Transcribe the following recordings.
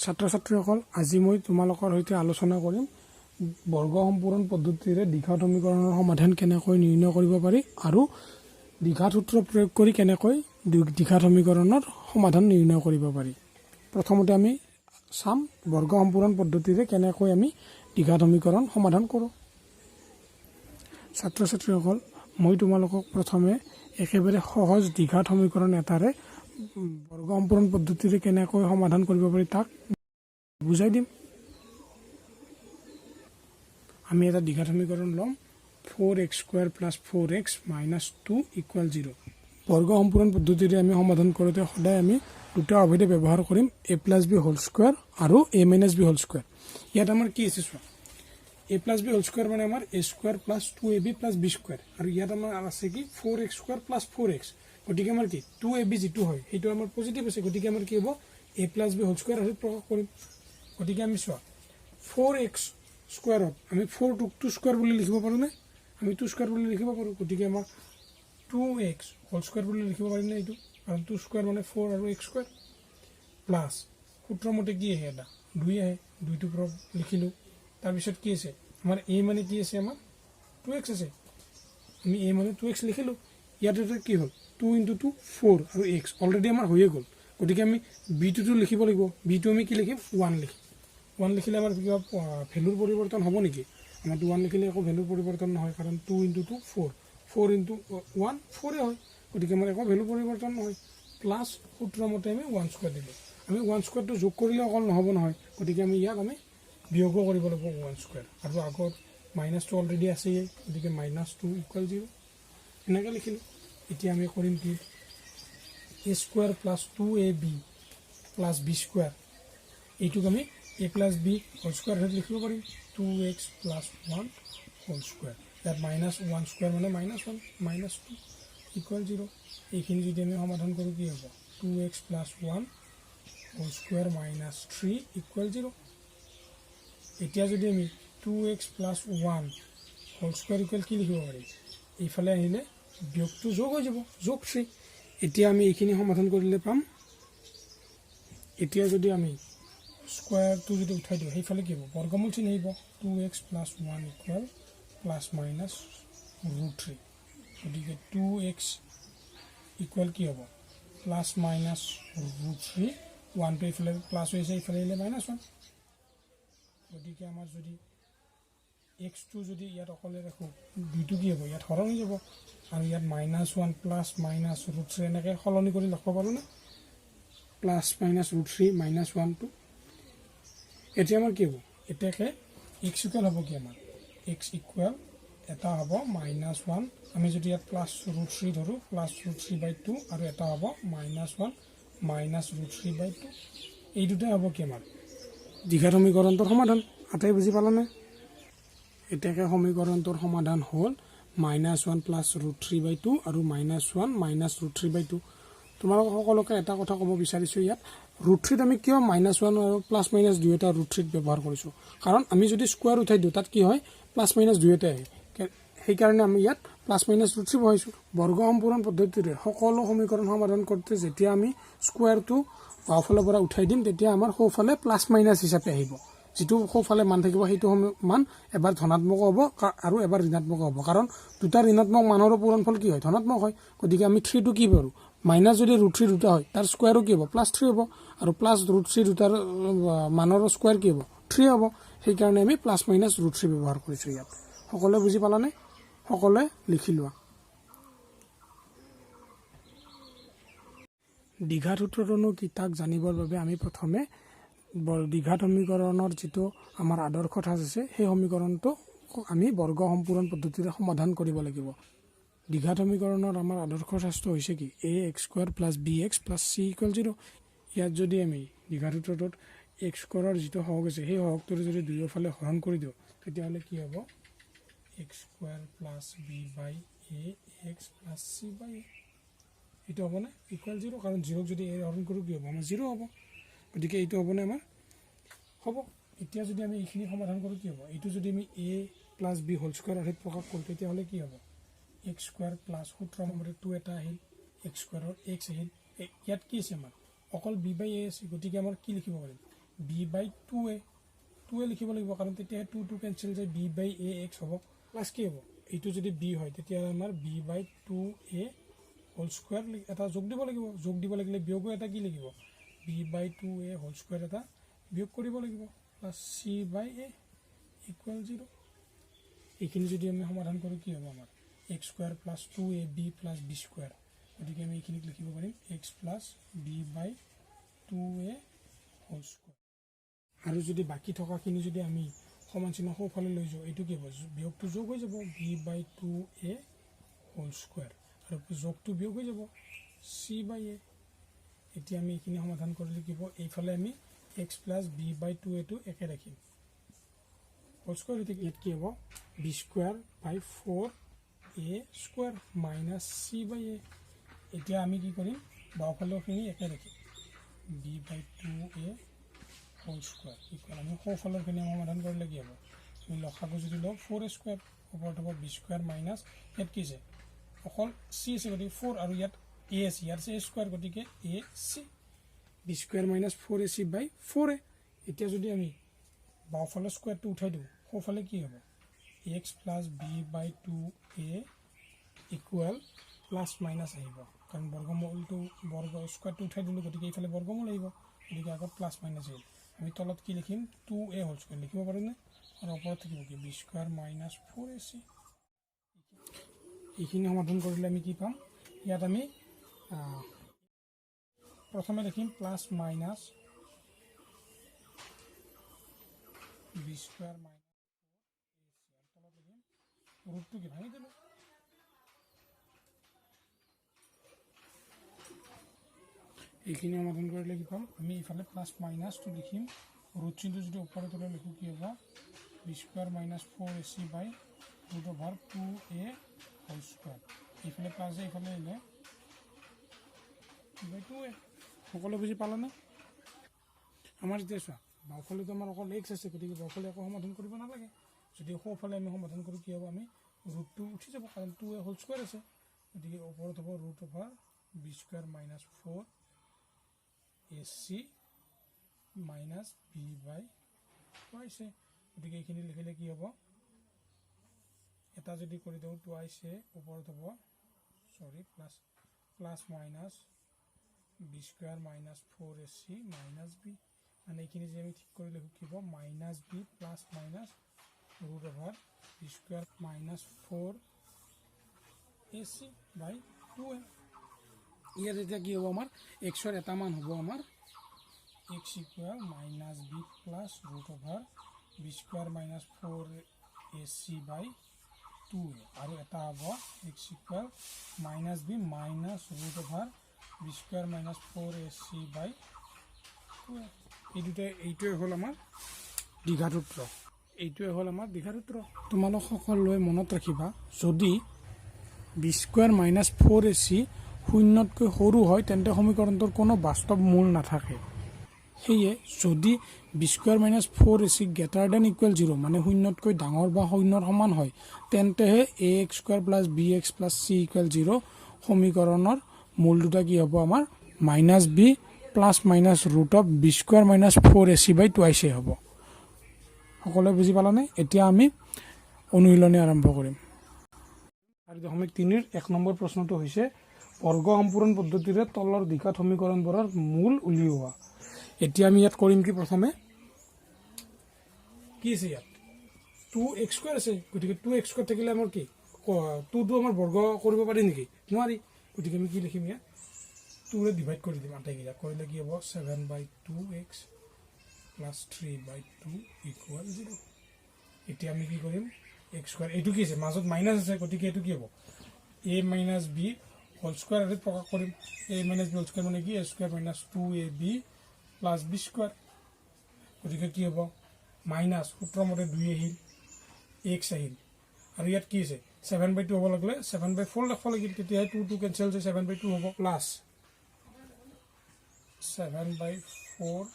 ছাত্ৰ ছাত্ৰীসকল আজি মই তোমালোকৰ সৈতে আলোচনা কৰিম বৰ্গ সম্পূৰণ পদ্ধতিৰে দ্বিঘাত সমীকৰণৰ সমাধান কেনেকৈ নিৰ্ণয় কৰিব পাৰি আৰু দ্বিঘাত সূত্ৰ প্ৰয়োগ কৰি কেনেকৈ দ্বিঘাত সমীকৰণৰ সমাধান নিৰ্ণয় কৰিব পাৰি। প্ৰথমতে আমি চাম বৰ্গ সম্পূৰণ পদ্ধতিৰে কেনেকৈ আমি দ্বিঘাত সমীকৰণ সমাধান কৰোঁ। ছাত্ৰ ছাত্ৰীসকল মই তোমালোকক প্ৰথমে একেবাৰে সহজ দ্বিঘাত সমীকৰণ এটাৰে বৰ্গ সম্পূৰণ পদ্ধতিৰে কেনেকৈ সমাধান কৰিব পাৰি তাক বুজাই দিম। আমি এটা দ্বিঘাত সমীকৰণ ল'ম 4x² + 4x - 2 = 0। বৰ্গ সম্পূৰণ পদ্ধতিৰে আমি সমাধান কৰোঁতে সদায় আমি দুটা অভিধা ব্যৱহাৰ কৰিম a + b² আৰু a - b²। ইয়াত আমাৰ কি আছে চোৱা, a + b² মানে আমাৰ a² + 2ab + b² আৰু ইয়াত আমাৰ আছে কি 4x² + 4x। গতিকে আমাৰ কি 2ab যিটো হয় সেইটো আমাৰ পজিটিভ আছে, গতিকে আমাৰ কি হ'ব a + b² আৰু প্ৰকাশ কৰিম। গতিকে আমি চোৱা 4x² আমি 4টোক 2² বুলি লিখিব পাৰোঁনে? আমি 2² বুলি লিখিব পাৰোঁ। গতিকে আমাৰ 2x² বুলি লিখিব পাৰিম নে এইটো? কাৰণ 2² মানে 4 আৰু x² প্লাছ সূত্ৰমতে কি আহে, এটা 2 আহে, 2টো পৰা লিখিলোঁ। তাৰপিছত কি আছে আমাৰ a মানে কি আছে, আমাৰ 2x আছে, আমি a মানে 2x লিখিলোঁ। ইয়াত এটা কি হ'ল 2 × 2 4 আৰু x অলৰেডি আমাৰ হৈয়ে গ'ল। গতিকে আমি b2টো লিখিব লাগিব। b2 আমি কি লিখিম 1 লিখিম। 1 লিখিলে আমাৰ কিবা ভেলুৰ পৰিৱৰ্তন হ'ব নেকি? আমাৰতো 1 লিখিলে একো ভেলুৰ পৰিৱৰ্তন নহয়, কাৰণ 2 × 2 4, 4 × 1 4 হয়। গতিকে আমাৰ একো ভেলু পৰিৱৰ্তন নহয়। প্লাছ সূত্ৰমতে আমি 1² দিলোঁ। আমি 1² যোগ কৰিলে অকল নহ'ব নহয়, গতিকে আমি ইয়াক আমি বিয়োগো কৰিব লাগিব 1² আৰু আগত মাইনাছটো অলৰেডি আছেই, গতিকে -2 = 0 এনেকৈ লিখিলোঁ। এতিয়া আমি কৰিম কি a² + 2ab + b², এইটোক আমি a + b² লিখিব পাৰিম 2x + 1 2। ইয়াত -1² মানে -1 -2 = 0। এইখিনি যদি আমি সমাধান কৰোঁ কি হ'ব 2x + 1 2 - 3 = 0। এতিয়া যদি আমি 2x + 1 2 কি লিখিব পাৰিম, এইফালে আহিলে বিয়োগটো যোগ হৈ যাব, যোগ 3। এতিয়া আমি এইখিনি সমাধান কৰিলে পাম, এতিয়া যদি আমি স্কোৱাৰটো যদি উঠাই দিওঁ সেইফালে কি হ'ব, বৰ্গমূল চিন আহিব 2x + 1 ± √3। গতিকে 2x = কি হ'ব ±√3, 1টো এইফালে প্লাছ হৈ আছে, এইফালে আহিলে -1। গতিকে আমাৰ যদি এক্সটো যদি ইয়াত অকলে ৰাখোঁ 2টো কি হ'ব, ইয়াত হৰণ হৈ যাব আৰু ইয়াত -1 ± √3 এনেকৈ সলনি কৰি লিখিব পাৰোঁ না, ±√3 -1টো। এতিয়া আমাৰ কি হ'ব, এতিয়াকে x = হ'ব কি আমাৰ x = এটা হ'ব -1, আমি যদি ইয়াত +√3 ধৰোঁ +√3/2 আৰু এটা হ'ব -1 -√3/2। এই দুটাই হ'ব কি আমাৰ দ্বিঘাত সমীকৰণটোৰ সমাধান। আটাই বুজি পালানে? এতিয়াকে সমীকৰণটোৰ সমাধান হ'ল -1 +√3/2 আৰু -1 -√3/2। তোমালোকক সকলোকে এটা কথা ক'ব বিচাৰিছোঁ, ইয়াত √3 আমি কিয় -1 আৰু +- দুয়োটা √3 ব্যৱহাৰ কৰিছোঁ, কাৰণ আমি যদি স্কোৱাৰ উঠাই দিওঁ তাত কি হয় +- দুয়োটাই আহে, সেইকাৰণে আমি ইয়াত +- বহাইছোঁ। বৰ্গ সম্পূৰণ পদ্ধতিৰে সকলো সমীকৰণ সমাধান কৰোঁতে যেতিয়া আমি স্কোৱাৰটো বাওঁফালৰ পৰা উঠাই দিম তেতিয়া আমাৰ সোঁফালে +- হিচাপে আহিব। যিটো সোঁফালে মান থাকিব সেইটো মান এবাৰ ধনাত্মক হ'ব আৰু এবাৰ ঋণাত্মক হ'ব, কাৰণ দুটা ঋণাত্মক মানৰো পূৰণফল কি হয় ধনাত্মক হয়। গতিকে আমি 3টো কি পাৰোঁ, মাইনাছ যদি √3 দুটা হয় তাৰ স্কোৱাৰো কি হ'ব +3 হ'ব, আৰু +√3 দুটাৰ মানৰ স্কোৱাৰ কি হ'ব 3 হ'ব। সেইকাৰণে আমি +- ব্যৱহাৰ কৰিছোঁ ইয়াত। সকলোৱে বুজি পালানে? সকলোৱে লিখি লোৱা। দ্বিঘাত সূত্ৰটোনো কি তাক জানিবৰ বাবে আমি প্ৰথমে দ্বিঘাত সমীকৰণৰ যিটো আমাৰ আদৰ্শ ঠাঁচ আছে সেই সমীকৰণটো আমি বৰ্গ সম্পূৰণ পদ্ধতিৰে সমাধান কৰিব লাগিব। দ্বিঘাত সমীকৰণৰ আমাৰ আদৰ্শ ঠাঁচটো হৈছে কি ax² + bx + c = 0। ইয়াত যদি আমি দ্বিঘাত সূত্ৰটোত x² যিটো সহগ আছে সেই সহগটোৰ যদি দুয়োফালে হৰণ কৰি দিওঁ তেতিয়াহ'লে কি হ'ব x² + b/ax + c/a, এইটো হ'বনে =0, কাৰণ 0ক যদি a হৰণ কৰোঁ কি হ'ব আমাৰ 0 হ'ব। গতিকে এইটো হ'বনে আমাৰ হ'ব। এতিয়া যদি আমি এইখিনি সমাধান কৰোঁ কি হ'ব, এইটো যদি আমি a + b² আৰ্হিত প্ৰকাশ কৰোঁ তেতিয়াহ'লে কি হ'ব x² প্লাছ সূত্ৰমতে 2 এটা আহিল, x² x আহিল, ইয়াত কি আছে আমাৰ অকল b/a আছে। গতিকে আমাৰ কি লিখিব পাৰিম বি বাই 2a 2a লিখিব লাগিব কাৰণ তেতিয়াহে 2 2 কেঞ্চেল যায় বি বাই এ এক্স হ'ব প্লাছ কি হ'ব এইটো যদি বি হয় তেতিয়া আমাৰ B by 2a whole square এটা যোগ দিব লাগিব যোগ দিব লাগিলে বিয়োগো এটা কি লাগিব B by 2a whole square এটা বিয়োগ কৰিব লাগিব plus c by a equal 0 এইখিনি যদি আমি সমাধান কৰোঁ কি হ'ব আমাৰ x square plus 2ab plus b square গতিকে আমি এইখিনিক লিখিব পাৰিম x plus b by 2a whole square আৰু যদি বাকী থকাখিনি যদি আমি সমান চিহ্ন সোঁফালে লৈ যাওঁ এইটো কি হ'ব বিয়োগটো যোগ হৈ যাব B by 2a whole square আৰু যোগটো বিয়োগ হৈ যাব চি বাই এ এতিয়া আমি এইখিনি সমাধান কৰিলে কি হ'ব এইফালে আমি x plus b by 2a একে ৰাখিম হোল স্কোয়াৰ এতিয়া ইয়াত কি হ'ব B square by 4a square minus C by A এতিয়া আমি কি কৰিম বাওঁফালৰখিনি একে ৰাখিম B by 2a whole square equal আমি সোঁফালৰখিনি সমাধান কৰিলে কি হ'ব আমি লসাগু যদি লওঁ 4a স্কোয়াৰ ওপৰত হ'ব বি স্কোয়াৰ মাইনাছ ইয়াত কি আছে অকল চি আছে গতিকে 4 আৰু ইয়াত এ আছে ইয়াত আছে এ স্কোয়াৰ গতিকে A C B square minus 4ac by 4a এতিয়া যদি আমি বাওঁফালৰ স্কোয়াৰটো উঠাই দিওঁ সোঁফালে কি হ'ব x plus b by 2a equal plus minus আহিব কাৰণ বৰ্গমূলটো স্কোয়াৰটো উঠাই দিলোঁ গতিকে এইফালে বৰ্গমূল আহিব গতিকে আকৌ প্লাছ মাইনাছ আহিল আমি তলত কি লিখিম 2a হোল স্কোয়াৰ লিখিব পাৰোঁনে আৰু ওপৰত থাকিব কি বি স্কোয়াৰ মাইনাছ 4ac এইখিনি সমাধান কৰিলে আমি কি পাম ইয়াত আমি প্ৰথমে লিখিম plus minus b square minus 4ac তলত লিখিম ৰুটটো কি ভাঙি দিলোঁ এইখিনি সমাধান কৰিলে কি পাম আমি ইফালে প্লাছ মাইনাছটো লিখিম ৰুট চিনটো যদি ওপৰত তলে লিখোঁ কি হ'ব B square minus 4ac by root over 2a whole square এইফালে প্লাছ যে এইফালে আহিলে বাই 2a সকলো বুজি পালানে আমাৰ এতিয়া চোৱা বাওঁফালেতো আমাৰ অকল এক্স আছে গতিকে বাওঁফালে একো সমাধান কৰিব নালাগে যদি সোঁফালে আমি সমাধান কৰোঁ কি হ'ব আমি ৰুটটো উঠি যাব কাৰণ 2a হোল স্কোয়াৰ আছে গতিকে ওপৰত হ'ব root over B square minus 4ac minus B by 2ac গতিকে এইখিনি লিখিলে কি হ'ব এটা যদি কৰি দিওঁ 2ac ওপৰত হ'ব plus minus b square minus 4ac minus b মানে এইখিনি যে আমি ঠিক কৰি লিখোঁ কি হ'ব minus B plus minus root over B square minus 4ac by 2a ইয়াত এতিয়া কি হ'ব আমাৰ এক্সৰ এটা মান হ'ব আমাৰ x equal minus B plus root over B square minus 4ac by 2a আৰু এটা হ'ব x equal minus b minus root over B square minus 4ac by 2a এইটোৱে হ'ল আমাৰ দীঘাসূত্ৰ এইটোৱে হ'ল আমাৰ দীঘাসূত্ৰ তোমালোক সকলোৱে মনত ৰাখিবা যদি বি স্কোয়াৰ মাইনাছ 4ac শূন্যতকৈ সৰু হয় তেন্তে সমীকৰণটোৰ কোনো বাস্তৱ মূল নাথাকে সেয়ে যদি B square minus 4ac greater than equal 0 মানে শূন্যতকৈ ডাঙৰ বা শূন্যৰ সমান হয় তেন্তেহে A X square plus B X plus C equal 0 সমীকৰণৰ মূল দুটা কি হ'ব আমাৰ minus B plus minus root of B square minus 4ac by 2ac হ'ব সকলোৱে বুজি পালানে এতিয়া আমি অনুশীলনী আৰম্ভ কৰিম আৰু 3 1 নম্বৰ প্ৰশ্নটো হৈছে বৰ্গ সম্পূৰণ পদ্ধতিৰে তলৰ দ্বিঘাত সমীকৰণবোৰৰ মূল উলিওৱা এতিয়া আমি ইয়াত কৰিম কি প্ৰথমে কি আছে ইয়াত 2x স্কয়াৰ আছে গতিকে 2x স্কয়াৰ থাকিলে আমাৰ কি 2 আমাৰ বৰ্গ কৰিব পাৰি নেকি নোৱাৰি গতিকে আমি কি লিখিম ইয়াত 2 ৰে ডিভাইড কৰি দিম আটাইকেইটা কৰিলে কি হ'ব 7/2x প্লাছ 3/2 ইকুৱেল 0 এতিয়া আমি কি কৰিম x স্কয়াৰ এইটো কি আছে মাজত মাইনাছ আছে গতিকে এইটো কি হ'ব a minus b whole square এত প্ৰকাশ কৰিম a minus b whole square মানে কি a square minus 2ab plus b square গতিকে কি হ'ব মাইনাছ সূত্ৰ মতে 2 আহিল x আহিল আৰু ইয়াত কি আছে 7/2 হ'ব লাগিলে 7/4 লিখব লাগিল তেতিয়া 2 কেনসেল হৈ 7/2 হ'ব প্লাছ 7/4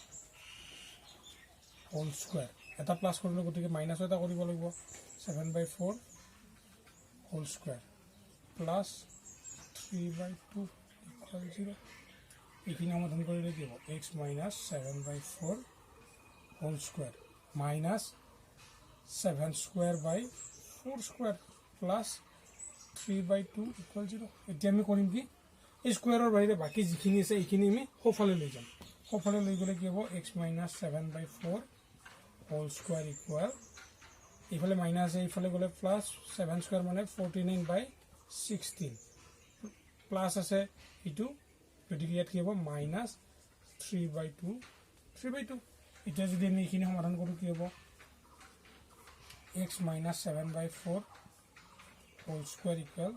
হোল স্কয়াৰ এটা প্লাছ কৰিলে গতিকে মাইনাছ এটা কৰিব লাগিব 7/4 হোল স্কয়াৰ প্লাছ 3/2 ইকুৱেল 0 এইখিনি সমাধান কৰিলে কি হ'ব x minus 7/4 whole square minus 7 square by 4 square plus 3/2 equal 0 এতিয়া আমি কৰিম কি এই স্কোয়াৰৰ বাহিৰে বাকি যিখিনি আছে এইখিনি আমি সোঁফালে লৈ যাম সোঁফালে লৈ গ'লে কি হ'ব x minus 7/4 whole square equal এইফালে মাইনাস এইফালে গ'লে প্লাস 7 স্কোয়ার মানে 49/16 প্লাস আছে ইটো গতিকে ইয়াত কি হ'ব মাইনাস 3/2 এতিয়া যদি আমি এইখিনি সমাধান কৰোঁ কি হ'ব x minus 7/4 whole square equal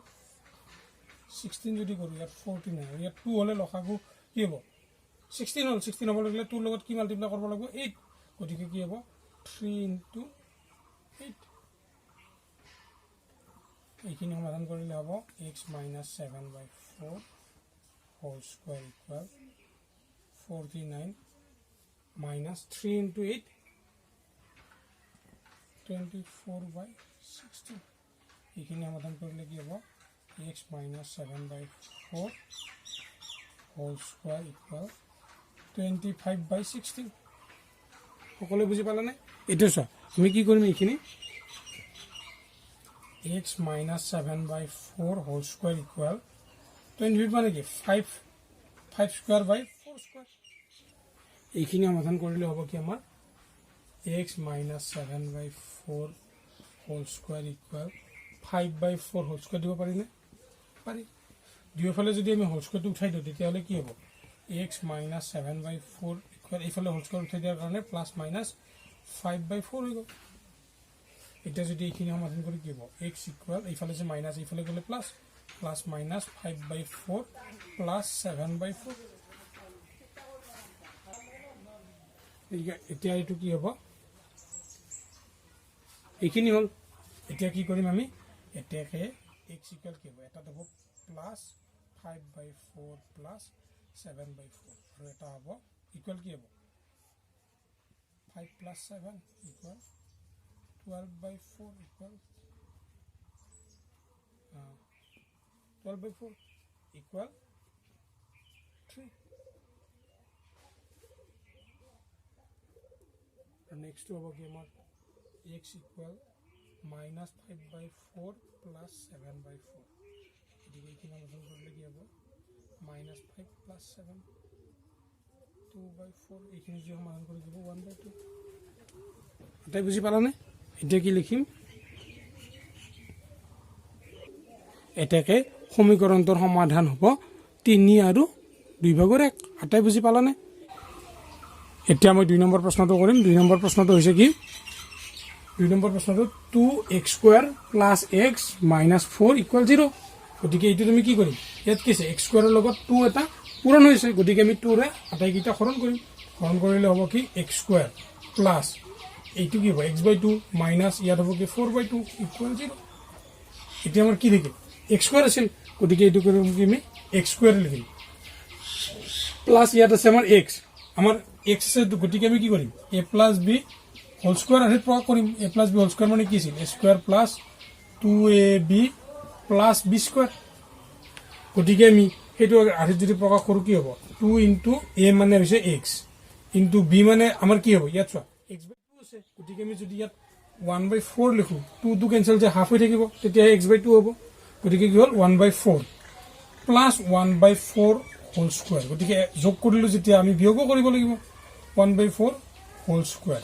16 যদি কৰোঁ ইয়াত 49 ইয়াত 2 হ'লে লসাগু কি হ'ব 16 হ'ল 16 হ'ব লাগিলে 2 লগত কি মাল্টিপ্লাই কৰিব লাগিব 8 গতিকে কি হ'ব 3 into 8 এইখিনি সমাধান কৰিলে হ'ব x minus 7/4 whole square equal 49 minus 3 into 8 24/16 এইখিনি সমাধান কৰিলে কি হ'ব x minus 7/4 whole square equal 25/16 সকলে বুঝি পালানে এটা চোৱা আমি কি কৰিম এইখিনি x minus 7/4 whole square equal 20 মানে কি 5 স্কোয়ার বাই 4 স্কোয়ার এইখিনি সমাধান কৰিলে হ'ব কি আমাৰ x minus 7/4 whole square equal 5/4 whole square দিব পাৰি নে পাৰি দুয়োফালে যদি আমি হোল স্কোয়ারটো উঠাই দিওঁ তেতিয়াহ'লে কি হ'ব x minus 7/4 ইকুয়াল এইফালে হোল স্কোয়ার উঠাই দিয়াৰ কাৰণে প্লাস মাইনাস 5/4 হৈ গ'ল এটা যদি এইখিনি সমাধান কৰি কি হ'ব x ইকুয়াল এইফালে যে মাইনাস এইফালে গ'লে প্লাস প্লাস মাইনাস 5/4 প্লাস 7/4 এতিয়া এইটো কি হ'ব এইখিনি হ'ল এতিয়া কি কৰিম আমি এটাকে x ইকুয়াল কি হ'ব এটা হ'ব প্লাস 5/4 প্লাস 7/4 আৰু এটা হ'ব ইকুয়াল কি হ'ব 5 plus 7 equal 12/4 equal 12/4 equal 3 and next to our game x equal minus 5/4 plus 7/4 minus 5 plus 7 2/4 এইখিনি যে সমাধান কৰি দিব 1/2 এটাই বুজি পালানে এতিয়া কি লিখিম এটাকে সমীকৰণটোৰ সমাধান হ'ব 3 আৰু 2/1 এটাই বুজি পালানে এতিয়া মই 2 নম্বৰ প্ৰশ্নটো কৰিম 2 নম্বৰ প্ৰশ্নটো হৈছে কি 2 নম্বৰ প্ৰশ্নটো 2x² + x - 4 = 0 গতিকে এইটো তুমি কি কৰিম ইয়াত কি আছে x² ৰ লগত 2 এটা পূৰণ হৈছে গতিকে আমি 2 ৰে আটাইকিটা হৰণ কৰিম হৰণ কৰিলে হ'ব কি x² প্লাস এইটো কি হ'ব x/2 মাইনাস ইয়াত হ'ব কি 4/2 = 0 এতিয়া আমাৰ কি থাকিল x² আছিল গতিকে এইটো কৰিম কি আমি x² লিখিম প্লাস ইয়াত আছে আমাৰ x আমাৰ x আছে গতিকে আমি কি কৰিম a + b হোল স্কয়াৰ আহে প্ৰয়োগ কৰিম a + b হোল স্কয়ার মানে কি আছিল a² + 2ab + b স্কয়ার গতিকে আমি সেইটো আহে যদি প্ৰকাশ কৰো কি হ'ব 2 * a মানে হৈছে x * b মানে আমাৰ কি হ'ব ইয়াত চোৱা x/2 আছে গতিকে আমি যদি ইয়াত 1/4 লিখো 2 2 কেনসেল যে হাফ হৈ থাকিব তেতিয়া x/2 হ'ব গতিকে কি হ'ল 1/4 প্লাস 1/4 হোল স্কয়ার গতিকে যোগ কৰিলো যেতিয়া আমি বিয়োগ কৰিব লাগিব 1/4 হোল স্কয়ার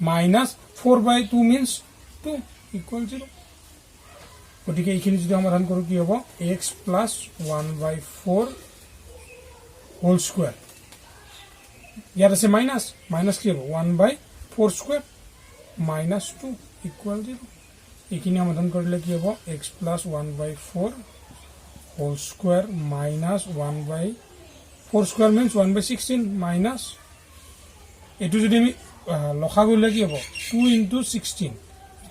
মাইনাস 4/2 means 2 = 0 গতিকে এইখিনি যদি সমাধান কৰো কি হ'ব x plus 1/4 হোল স্কয়ার ইয়াত আছে মাইনাস কি হ'ব 1/4 স্কয়ার minus 2 = 0 এইখিনি সমাধান কৰিলে কি হ'ব x plus 1/4 whole square minus 1/4 square means 1/16 minus এটো যদি আমি লসাগু উলিয়াই কি হ'ব 2 * 16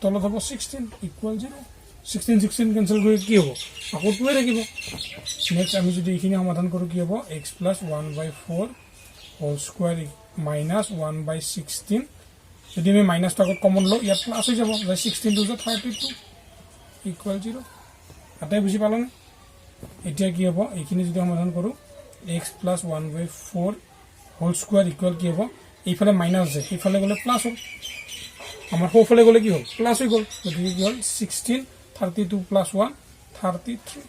তলত হ'ব 16 = 0 16 কেনসেল কৰি কি হ'ব আকৌ 2 থাকিব নেক্সট আমি যদি এইখিনি সমাধান কৰো কি হ'ব x plus 1/4 whole square minus 1/16 যদি আমি মাইনাসটো আগত কমন লওঁ ইয়াত প্লাস হৈ যাব 16 * 32 = 0 আটাই বুজি পালানে এতিয়া কি হ'ব এইখিনি যদি সমাধান কৰো x plus 1/4 হোল স্কয়ার = কি হ'ব এইফালে মাইনাছ আছে সেইফালে গ'লে প্লাছ হ'ল আমাৰ সোঁফালে গ'লে কি হ'ল প্লাছ হৈ গ'ল গতিকে কি হ'ল 16 32 প্লাছ 1 33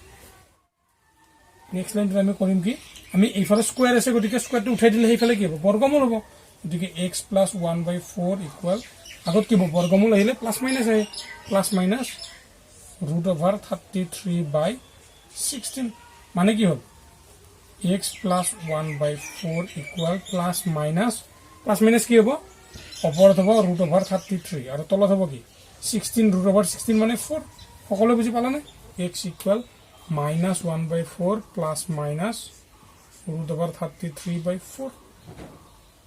নেক্সট লাইনটো আমি কৰিম কি আমি এইফালে স্কোৱাৰ আছে গতিকে স্কোৱাৰটো উঠাই দিলে সেইফালে কি হ'ব বৰ্গমূল হ'ব গতিকে x প্লাছ 1/4 ইকুৱেল আগত কি হ'ব বৰ্গমূল আহিলে প্লাছ মাইনাছ আহে প্লাছ মাইনাছ √33/16 মানে কি হ'ল x plus 1/4 equal plus minus কি হ'ব ওপৰত হ'ব √33 আৰু তলত হ'ব কি 16 √16 মানে 4 সকলোৱে বুজি পালানে x equal minus 1/4 plus minus √33/4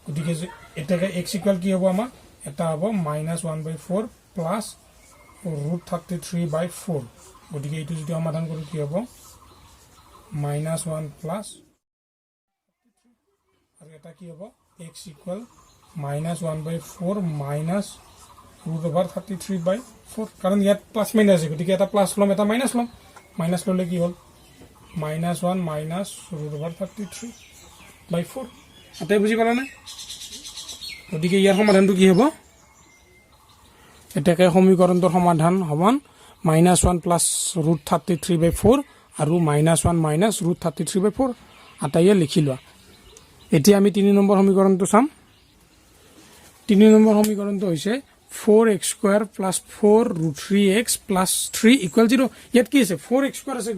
গতিকে এটাকে x ইকুৱেল কি হ'ব আমাৰ এটা হ'ব minus 1/4 plus √33/4 গতিকে এইটো যদি সমাধান কৰো কি হ'ব minus 1 plus আৰু এটা কি হ'ব x ইকুৱেল minus 1/4 minus √33/4 কাৰণ ইয়াত প্লাছ মাইনাছ আছে গতিকে এটা প্লাছ ল'ম এটা মাইনাছ ল'ম মাইনাছ ল'লে কি হ'ল -1 minus √33/4 আটাই বুজি পালানে গতিকে ইয়াৰ সমাধানটো কি হ'ব এটাকে সমীকৰণটোৰ সমাধান সমান -1 plus √33/4 আৰু -1 minus √33/4 আটাইয়ে লিখি লোৱা এতিয়া আমি 3 নম্বৰ সমীকৰণটো চাম 3 নম্বৰ সমীকৰণটো হৈছে 4x² plus 4√3x plus 3 equal 0 ইয়াত কি আছে 4x² আছে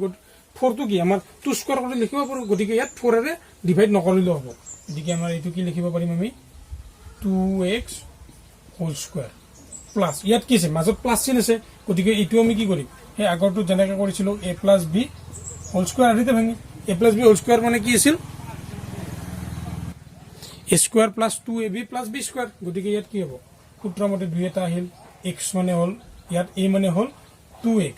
4 টো কি আমাৰ 2 স্কয়াৰ কৰি লিখিব পাৰো গতিকে ইয়াত 4 এৰে ডিভাইড নকৰিলেও হ'ব গতিকে আমাৰ এইটো কি লিখিব পাৰিম আমি 2x হোল স্কয়াৰ প্লাস ইয়াত কি আছে মাজত প্লাস চিন আছে গতিকে এইটো আমি কি কৰিম এই আগৰটো যেনেকৈ কৰিছিলো a + b হোল স্কয়াৰ আদিতে ভাঙি a + b হোল স্কয়াৰ মানে কি আছিল a square plus 2ab plus b square গতিকে ইয়াত কি হ'ব সূত্ৰমতে দুই এটা আহিল x মানে হল ইয়াত a মানে হল 2x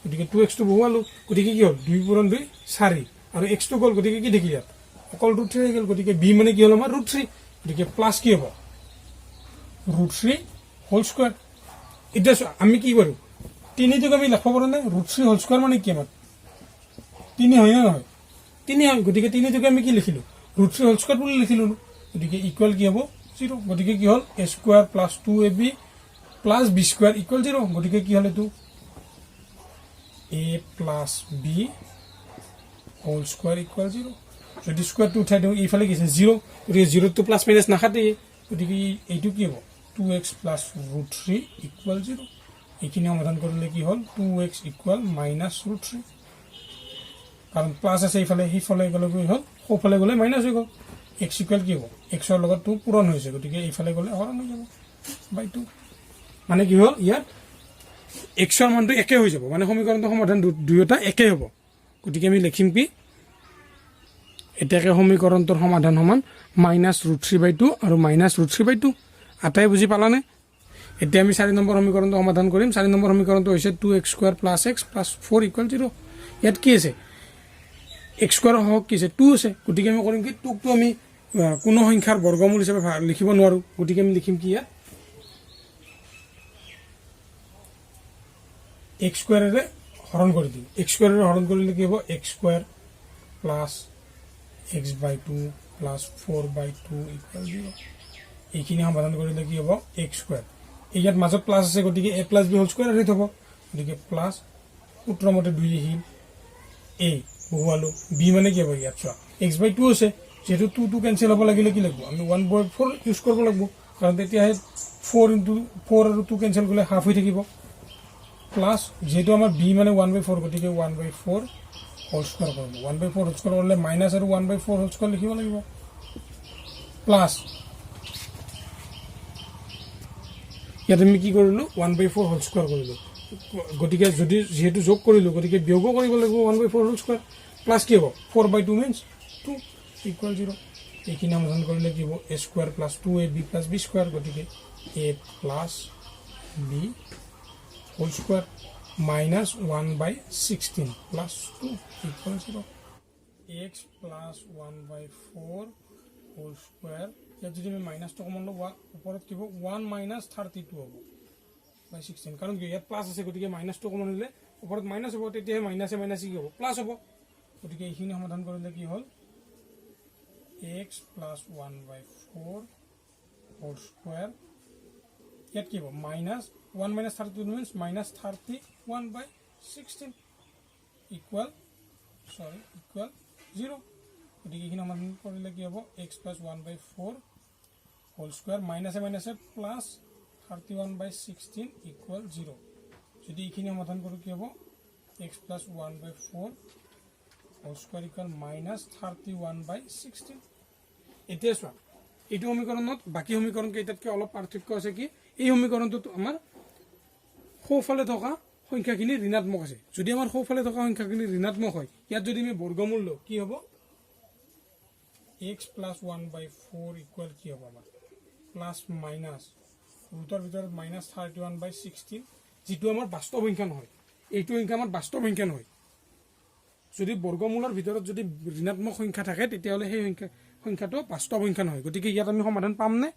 গতিকে 2x টো বহুৱালো গতিকে কি হল 2 * 2 4 আৰু x টো গল গতিকে কি দেখি ইয়াত অকল √3 হৈ গল গতিকে b মানে কি হল আমাৰ √3 গতিকে প্লাস কি হ'ব √3 হোল স্কয়াৰ এটা আমি কি কৰো তিনিটোক আমি লিখব পাৰো না √3 হোল স্কয়াৰ মানে কি আমাৰ 3 হয় না নহয় 3 হয় গতিকে তিনিটোক আমি কি লিখিলো √3 হোল স্কয়াৰ বুলি লিখিলো গতিকে ইকুৱেল কি হ'ব 0 গতিকে কি হল a square plus 2ab plus b square equal 0 গতিকে কি হল এটো a প্লাস b হোল স্কয়াৰ ইকুৱেল 0 যদি স্কয়াৰটো উঠাই দিও এইফালে কি আছে 0 গতিকে 0 টো প্লাস মাইনাস নাখাতে গতিকে এইটো কি হ'ব 2x plus √3 equal 0 এইখিনি সমাধান কৰিলে কি হল 2x equal minus √3 কাৰণ প্লাস আছে এইফালে হিফালে গলে কি হল সোফালে গলে মাইনাস হৈ গল x equal কি হ'ব x ৰ লগত 2 পূৰণ হৈছে গতিকে এইফালে গলে হৰণ হৈ যাব বাই 2 মানে কি হল ইয়াত x ৰ মানটো একে হৈ যাব মানে সমীকৰণটোৰ সমাধান দুয়োটা একে হ'ব গতিকে আমি লিখিম কি এটাকে সমীকৰণটোৰ সমাধান সমান -√3/2 আৰু -√3/2 আটাই বুজি পালানে এতিয়া আমি 4 নম্বৰ সমীকৰণটো সমাধান কৰিম 4 নম্বৰ সমীকৰণটো হৈছে 2x² + x + 4 = 0 ইয়াত কি আছে x² হওক কি আছে 2 আছে গতিকে আমি কৰিম কি 2 টো আমি কোনো সংখ্যাৰ বৰ্গমূল হিচাপে লিখিব নোৱাৰো গতিকে আমি লিখিম কি ইয়াত x² এৰে হৰণ কৰি দিম x² এৰে হৰণ কৰিলে কি হ'ব x² + x/2 + 4/2 = 0 এইখিনি সমাধান কৰিলে কি হ'ব x² ইয়াত মাজত প্লাস আছে গতিকে a + b হোল স্কয়াৰ হৈ থব গতিকে প্লাস সূত্ৰমতে 2 আহিল a বহুৱালো b মানে কি হ'ব ইয়াত চোৱা x/2 আছে যেটো 2 টো কেনসেল হ'ব লাগিলে কি লাগিব আমি 1/4 ইউজ কৰিব লাগিব কাৰণ তেতিয়া 4 * 4 আৰু 2 কেনসেল কৰিলে হাফ হৈ থাকিব প্লাস যেটো আমাৰ b মানে 1/4 গতিকে 1/4 হোল স্কয়াৰ কৰিব 1/4 হোল স্কয়াৰ কৰিলে মাইনাস আৰু 1/4 হোল স্কয়াৰ লিখিব লাগিব প্লাস ইয়াত আমি কি কৰিলো 1/4 হোল স্কয়াৰ কৰিলো গতিকে যদি যেহেতু যোগ কৰিলো গতিকে বিয়োগ কৰিব লাগিব 1/4 হোল স্কয়াৰ প্লাস কি হ'ব 4/2 means 2 = 0 এইখিনি সমাধান কৰিলে কি হ'ব a² + 2ab + b স্কয়াৰ গতিকে a + b whole square -1/16 + 2 = 0 x + 1/4 whole square ইয়াত যদি আমি মাইনাসটো কমন লওঁ ওপৰত কি হ'ব 1 - 32 হ'ব বাই 16 কাৰণ কি ইয়াত প্লাস আছে গতিকে মাইনাসটো কমন হলে ওপৰত মাইনাস হ'ব তেতিয়া মাইনাসে মাইনাস কি হ'ব প্লাস হ'ব গতিকে এইখিনি সমাধান কৰিলে কি হ'ল x + 1/4 হোল স্কোয়ার ইয়াত কি হ'ব minus 1 minus 32 means minus 31/16 equal 0 গতিকে এইখিনি সমাধান কৰিলে কি হ'ব x plus 1/4 whole square minus a minus a plus 31/16 equal 0 যদি এইখিনি সমাধান কৰোঁ কি হ'ব x plus 1/4 whole square equal minus 31/16 এতিয়া চোৱা এইটো সমীকৰণত বাকি সমীকৰণ কেইটাতকৈ অলপ পাৰ্থক্য আছে কি এই সমীকৰণটোত আমাৰ সোঁফালে থকা সংখ্যাখিনি ঋণাত্মক আছে যদি আমাৰ সোঁফালে থকা সংখ্যাখিনি ঋণাত্মক হয় ইয়াত যদি আমি বৰ্গমূল লওঁ কি হ'ব x plus 1/4 equal কি হ'ব আমাৰ প্লাছ মাইনাছ ৰুটৰ ভিতৰত minus 31/16 যিটো আমাৰ বাস্তৱ সংখ্যা নহয় এইটো সংখ্যা আমাৰ বাস্তৱ সংখ্যা নহয় যদি বৰ্গমূলৰ ভিতৰত যদি ঋণাত্মক সংখ্যা থাকে তেতিয়াহ'লে সেই সংখ্যাটো বাস্তৱ সংখ্যা নহয় গতিকে ইয়াত আমি সমাধান পাম নে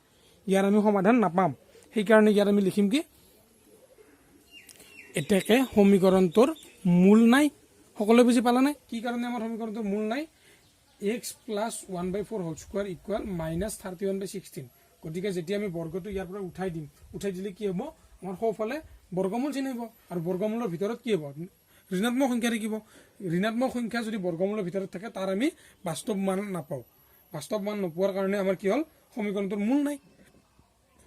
ইয়াৰ আমি সমাধান নাপাম সেইকাৰণে ইয়াত আমি লিখিম কি এটাকে সমীকৰণটোৰ মূল নাই সকলোৱে বুজি পালা নে কি কাৰণে আমাৰ সমীকৰণটোৰ মূল নাই x plus 1/4 whole square equal minus 31/16 গতিকে যেতিয়া আমি বৰ্গটো ইয়াৰ পৰা উঠাই দিলে কি হ'ব আমাৰ সোঁফালে বৰ্গমূল চিন আহিব আৰু বৰ্গমূলৰ ভিতৰত কি হ'ব ঋণাত্মক সংখ্যা থাকিব ঋণাত্মক সংখ্যা যদি বৰ্গমূলৰ ভিতৰত থাকে তাৰ আমি বাস্তৱ মান নাপাওঁ বাস্তৱ মান নোপোৱাৰ কাৰণে আমাৰ কি হ'ল সমীকৰণটোৰ মূল নাই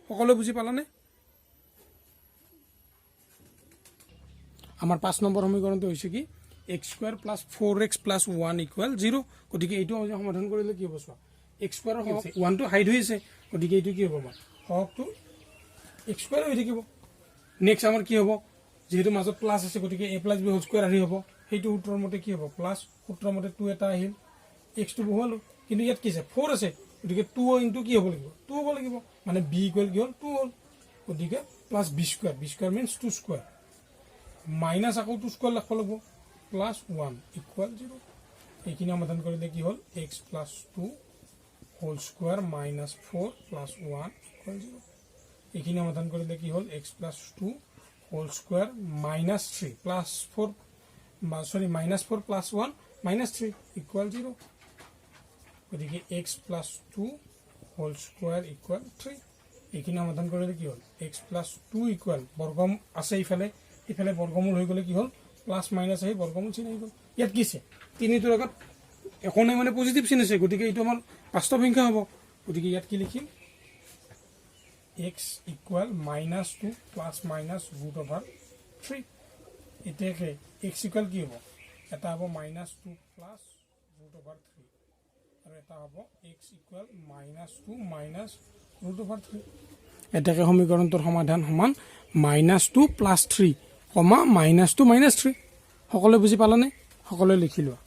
সকলোৱে বুজি পালানে আমাৰ 5 নম্বৰ সমীকৰণটো হৈছে কি x square plus 4x plus 1 equal 0 গতিকে এইটো সমাধান কৰিলে কি হ'ব চোৱা x square 1 টো হাইড হৈছে গতিকে এইটো কি হ'ব আমাৰ হকটো x square হৈ থাকিব নেক্সট আমাৰ কি হ'ব যেহেতু মাজত প্লাস আছে গতিকে a plus b whole square আহি হ'ব সেইটো সূত্ৰৰ মতে কি হ'ব প্লাস সূত্ৰৰ মতে 2 এটা আহিল x টো বহুৱালো কিন্তু ইয়াত কি আছে 4 আছে গতিকে 2 ইনটু কি হ'ব লাগিব 2 হ'ব লাগিব মানে b ইকুৱেল কি হ'ল 2 হ'ল গতিকে plus b square means 2 square minus আকৌ 2 স্কয়াৰ লিখব লাগিব প্লাস 1 ইকুৱেল 0 এইখিনি সমাধান কৰিলে কি হ'ল x plus 2 whole square minus 4 plus 1 equal 0 এইখিনি সমাধান কৰিলে কি হ'ল x plus 2 whole square minus 3 plus 4 minus 4 plus 1 minus 3 equal 0 গতিকে x plus 2 whole square equal 3 এইখিনি সমাধান কৰিলে কি হ'ল x plus 2 equal বৰ্গম আছে ইফালে বৰ্গমূল হৈ গলে কি হ'ল প্লাস মাইনাস আহি বৰ্গমূল চিন আহি গ'ল ইয়াত কি আছে 3 টোৰ আগত একো নাই মানে পজিটিভ চিন আছে গতিকে এইটো আমাৰ বাস্তৱ সংখ্যা হ'ব গতিকে ইয়াত কি লিখিম x equal minus 2 plus minus root over 3 এটাকে x equal কি হ'ব এটা হ'ব minus 2 plus root over 3 আৰু এটা হ'ব x equal minus 2 minus root over 3 এটাকে সমীকৰণটোৰ সমাধান সমান minus 2 plus 3 কমা minus 2 minus 3 সকলোৱে বুজি পালানে সকলোৱে লিখি লোৱা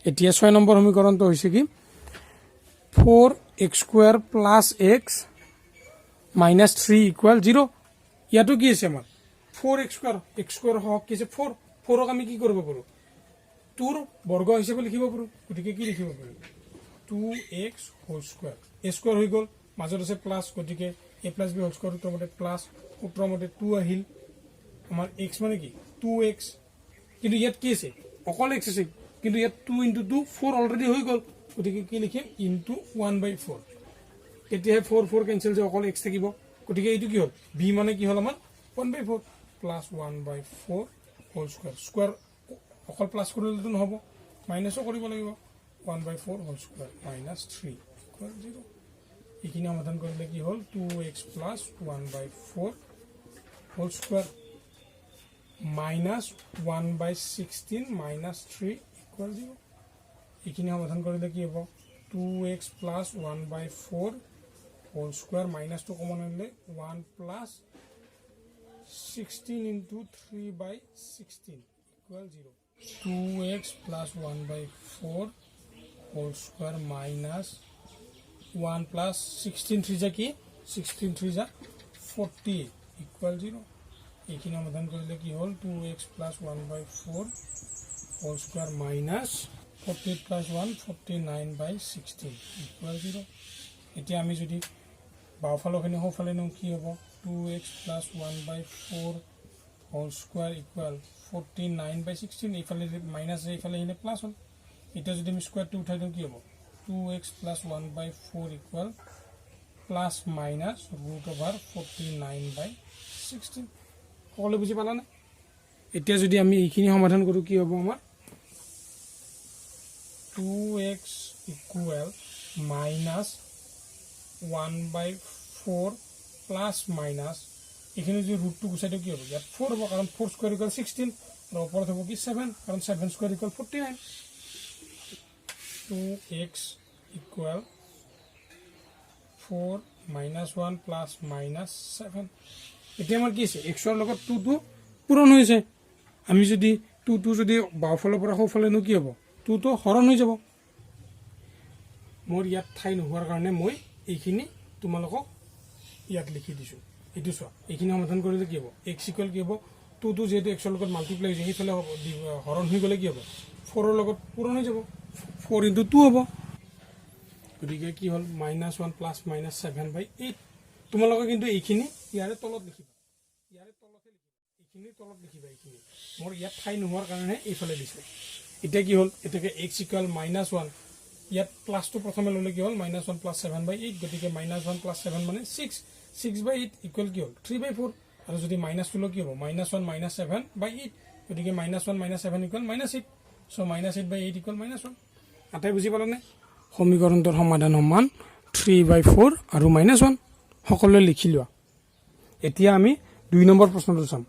এতিয়া 6 নম্বৰ সমীকৰণটো হৈছে কি 4x square plus x minus 3 equal 0 ইয়াতো কি আছে আমাৰ 4x square হওক কি আছে 4ক আমি কি কৰিব পাৰো 2ৰ বৰ্গ হিচাপে লিখিব পাৰো গতিকে কি লিখিব পাৰো 2x whole square a square হৈ গ'ল মাজত আছে প্লাস গতিকে a plus b whole square মতে প্লাস সূত্ৰৰ মতে 2 আহিল আমাৰ x মানে কি 2x কিন্তু ইয়াত কি আছে অকল x আছে কিন্তু ইয়াত 2 into 2 4 অলৰেডি হৈ গ'ল গতিকে কি লিখিম into 1/4 এতিয়া 4 কেনসেল যে অকল x থাকিব গতিকে এইটো কি হ'ল b মানে কি হ'ল আমাৰ 1/4 plus 1/4 whole square অকল প্লাস কৰিলেতো নহব মাইনাসও কৰিব লাগিব 1/4 whole square minus 3 equal 0 এইখিনি সমাধান কৰিলে কি হ'ল 2x plus 1/4 whole square minus 1/16 minus 3 equal 0 এইখিনি সমাধান কৰিলে কি হ'ব 2x plus 1/4 whole square minus 2 common আনিলে 1 plus 16 into 3/16 equal 0 2x plus 1/4 whole square minus 1 plus 16 3 जा की 16 3 जा 48 equal 0 এইখিনি সমাধান কৰিলে কি হ'ল 2x plus 1/4 whole square minus 48 plus 1 49/16 equal 0 এতিয়া আমি যদি বাওফালখিনি সোঁফালে নো কি হ'ব 2x plus 1/4 whole square equal 49/16 এইফালে মাইনাস এইফালে আহিলে প্লাস হ'ল এটা যদি আমি স্কয়ারটো উঠাই দিওঁ কি হ'ব 2x plus 1 by 4 equal plus minus root over 49 by 16 সকলে বুজি পালা না এতিয়া যদি আমি এইখিনি সমাধান কৰো কি হ'ব আমাৰ 2x equal minus 1 by 4 plus minus এখানে যে root 2 গুছাই দিও কি হ'ব ইয়াত 4 হ'ব কাৰণ 4 স্কয়াৰ ইকুয়াল 16 আৰু ওপৰত হ'ব কি 7 কাৰণ 7 square equal 49 2x equal 4 minus 1 plus minus 7 এতিয়া আমাৰ কি আছে x ৰ লগত 2 টো পূৰণ হৈছে আমি যদি 2 টো যদি বাওফালৰ পৰা সোঁফালে নো কি হ'ব 2 টো হৰণ হৈ যাব মোৰ ইয়াত ঠাই নোহোৱাৰ কাৰণে মই এইখিনি তোমালোকক ইয়াত লিখি দিছো এটো চোৱা এইখিনি সমাধান কৰিলে কি হ'ব x ইকুৱেল কি হ'ব 2 টো যেটো x ৰ লগত মাল্টিপ্লাই হৈ সেইফালে হৰণ হৈ গলে কি হ'ব 4 ৰ লগত পূৰণ হৈ যাব 4 into 2 হ'ব গতিকে কি হ'ল -1 plus -7 by 8 তোমালোকে কিন্তু এইখিনি ইয়াৰে তলত লিখিবা এইখিনি তলত লিখিবা এইখিনি মোৰ ইয়াত ঠাই নোহোৱাৰ কাৰণে এইফালে দিছে এটা কি হ'ল এটাকে x equal -1 ইয়াত প্লাস টো প্ৰথমে ললে কি হ'ল -1 plus 7 by 8 গতিকে -1 plus 7 মানে 6 by 8 equal কি হ'ল 3 by 4 আৰু যদি মাইনাস টো কি হ'ব -1 - 7 by 8 গতিকে -1 - 7 equal -8 so -8 by 8 equal -1 আটাই বুজি পালানে সমীকৰণটোৰ সমাধান সমান 3 by 4 আৰু -1 সকলোৱে লিখি লোৱা এতিয়া আমি 2 নম্বৰ প্ৰশ্নটো চাম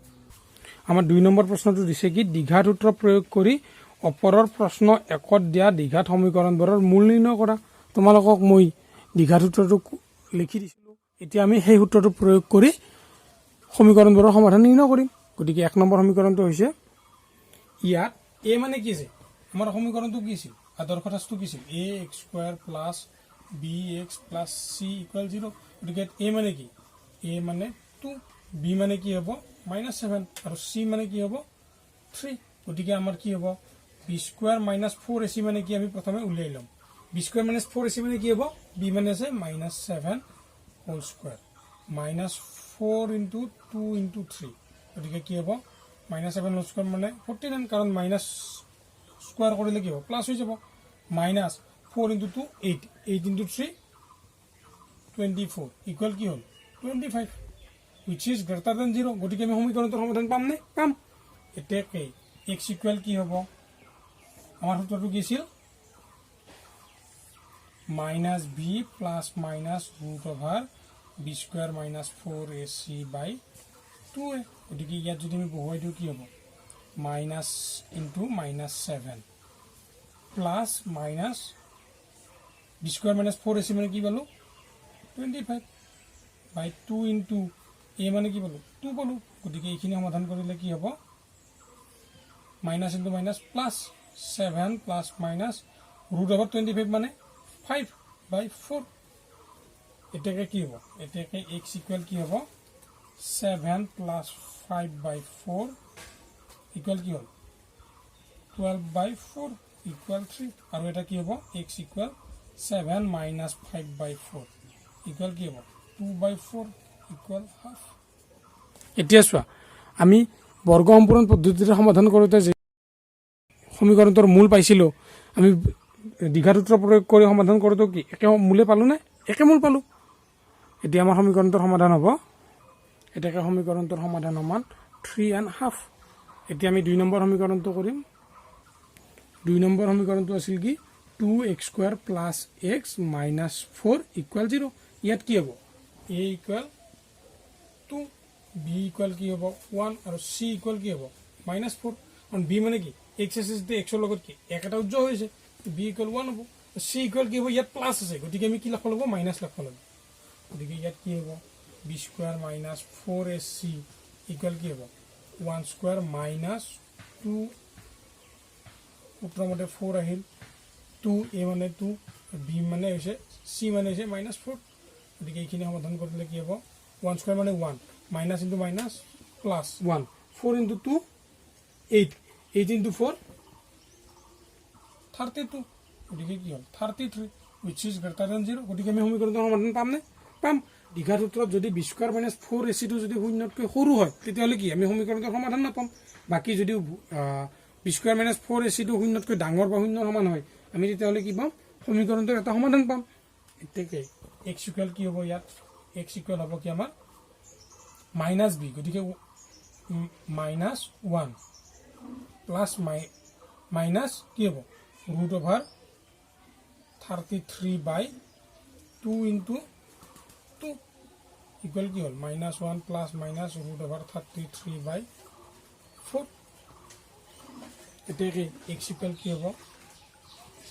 আমাৰ 2 নম্বৰ প্ৰশ্নটো দিছে কি দ্বিঘাত সূত্ৰ প্ৰয়োগ কৰি ওপৰৰ প্ৰশ্ন 1ত দিয়া দ্বিঘাত সমীকৰণবোৰৰ মূল নিৰ্ণয় কৰা তোমালোকক মই দ্বিঘাত সূত্ৰটো লিখি দিছিলো এতিয়া আমি সেই সূত্ৰটো প্ৰয়োগ কৰি সমীকৰণবোৰৰ সমাধান নিৰ্ণয় কৰিম গতিকে 1 নম্বৰ সমীকৰণটো হৈছে ইয়াত a মানে কি আছে আমাৰ সমীকৰণটো কি আছিল আদৰ্শ ৰাষ্ট্ৰ কি আছিল ax² plus bx plus c equal 0 গতিকে a মানে কি a মানে 2 b মানে কি হ'ব -7 আৰু c মানে কি হ'ব 3 গতিকে আমাৰ কি হ'ব b² - 4ac মানে কি আমি প্ৰথমে উলিয়াই লম b² - 4ac মানে কি হ'ব b মানে আছে -7 whole square -4 into 2 into 3 গতিকে কি হ'ব -7 whole square মানে 49 কাৰণ মাইনাস স্কয়াৰ কৰিলে কি হ'ব প্লাস হৈ যাব -4 into 2 8 8 into 3 24 equal কি হ'ল 25 which is greater than 0 গতিকে আমি সমীকৰণটোৰ সমাধান পাম নে পাম এতিয়া কি x equal কি হ'ব আমাৰ সূত্ৰটো কি আছিল -b plus minus root over b² - 4ac by 2a গতিকে ইয়াত যদি আমি বহুৱাই দিও কি হ'ব minus into -7 plus minus b² - 4ac মানে কি পালো 25 by 2 into a মানে কি পালো 2 পালো গতিকে এইখিনি সমাধান কৰিলে কি হ'ব minus into minus plus 7 plus minus root over 25 মানে 5 by 4 এটাকে কি হ'ব এটাকে x equal কি হ'ব 7 plus 5 by 4 equal কি হ'ল 12 by 4 equal 3 আৰু এটা কি হ'ব x equal 7 minus 5 by 4 equal কি হ'ব 2 by 4 equal half এতিয়া চোৱা আমি বৰ্গ সম্পূৰণ পদ্ধতিৰে সমাধান কৰোতে যে সমীকৰণটোৰ মূল পাইছিলো আমি দ্বিঘাত সূত্ৰ প্ৰয়োগ কৰি সমাধান কৰোতে কি একে মূলে পালো নে একে মূল পালো এতিয়া আমাৰ সমীকৰণটোৰ সমাধান হ'ব এটাকে সমীকৰণটোৰ সমাধান সমান 3.5 এতিয়া আমি 2 নম্বৰ সমীকৰণটো কৰিম 2 নম্বৰ সমীকৰণটো আছিল কি 2x² plus x minus 4 equal 0 ইয়াত কি হ'ব a equal 2 b equal কি হ'ব 1 আৰু c equal কি হ'ব -4 আৰু b মানে কি x আছে যে x ৰ লগত কি একটা উজ্জ্ব হৈছে b equal 1 হ'ব c equal কি হ'ব ইয়াত প্লাস আছে গতিকে আমি কি লিখব লাগিব মাইনাস লিখব লাগিব গতিকে ইয়াত কি হ'ব b² - 4ac equal কি হ'ব 1² - 2 উত্তৰমতে 4 আহিল 2 a মানে 2 b মানে হৈছে c মানে হৈছে -4 গতিকে এইখিনি সমাধান কৰিলে কি হ'ব 1² মানে 1 minus into minus plus 1 4 into 2 8 8 into 4 32 গতিকে কি হ'ল 33 which is greater than 0 গতিকে আমি সমীকৰণটোৰ সমাধান পাম নে পাম দ্বিঘাত সূত্ৰত যদি b² - 4ac টো যদি শূন্যতকৈ সৰু হয় তেতিয়াহলে কি আমি সমীকৰণটোৰ সমাধান নাপাম বাকি যদি b² - 4ac টো শূন্যতকৈ ডাঙৰ বা শূন্যৰ সমান হয় আমি তেতিয়াহলে কি পাম সমীকৰণটোৰ এটা সমাধান পাম এতেকে x ইকুৱেল কি হ'ব ইয়াত x ইকুৱেল হ'ব কি আমাৰ -b গতিকে -1 প্লাস মাইনাস কি হ'ব √33/2 ইনটু 2 ইকুৱেল কি হ'ল -1 প্লাস মাইনাস √33/4 এতেকে x ইকুৱেল কি হ'ব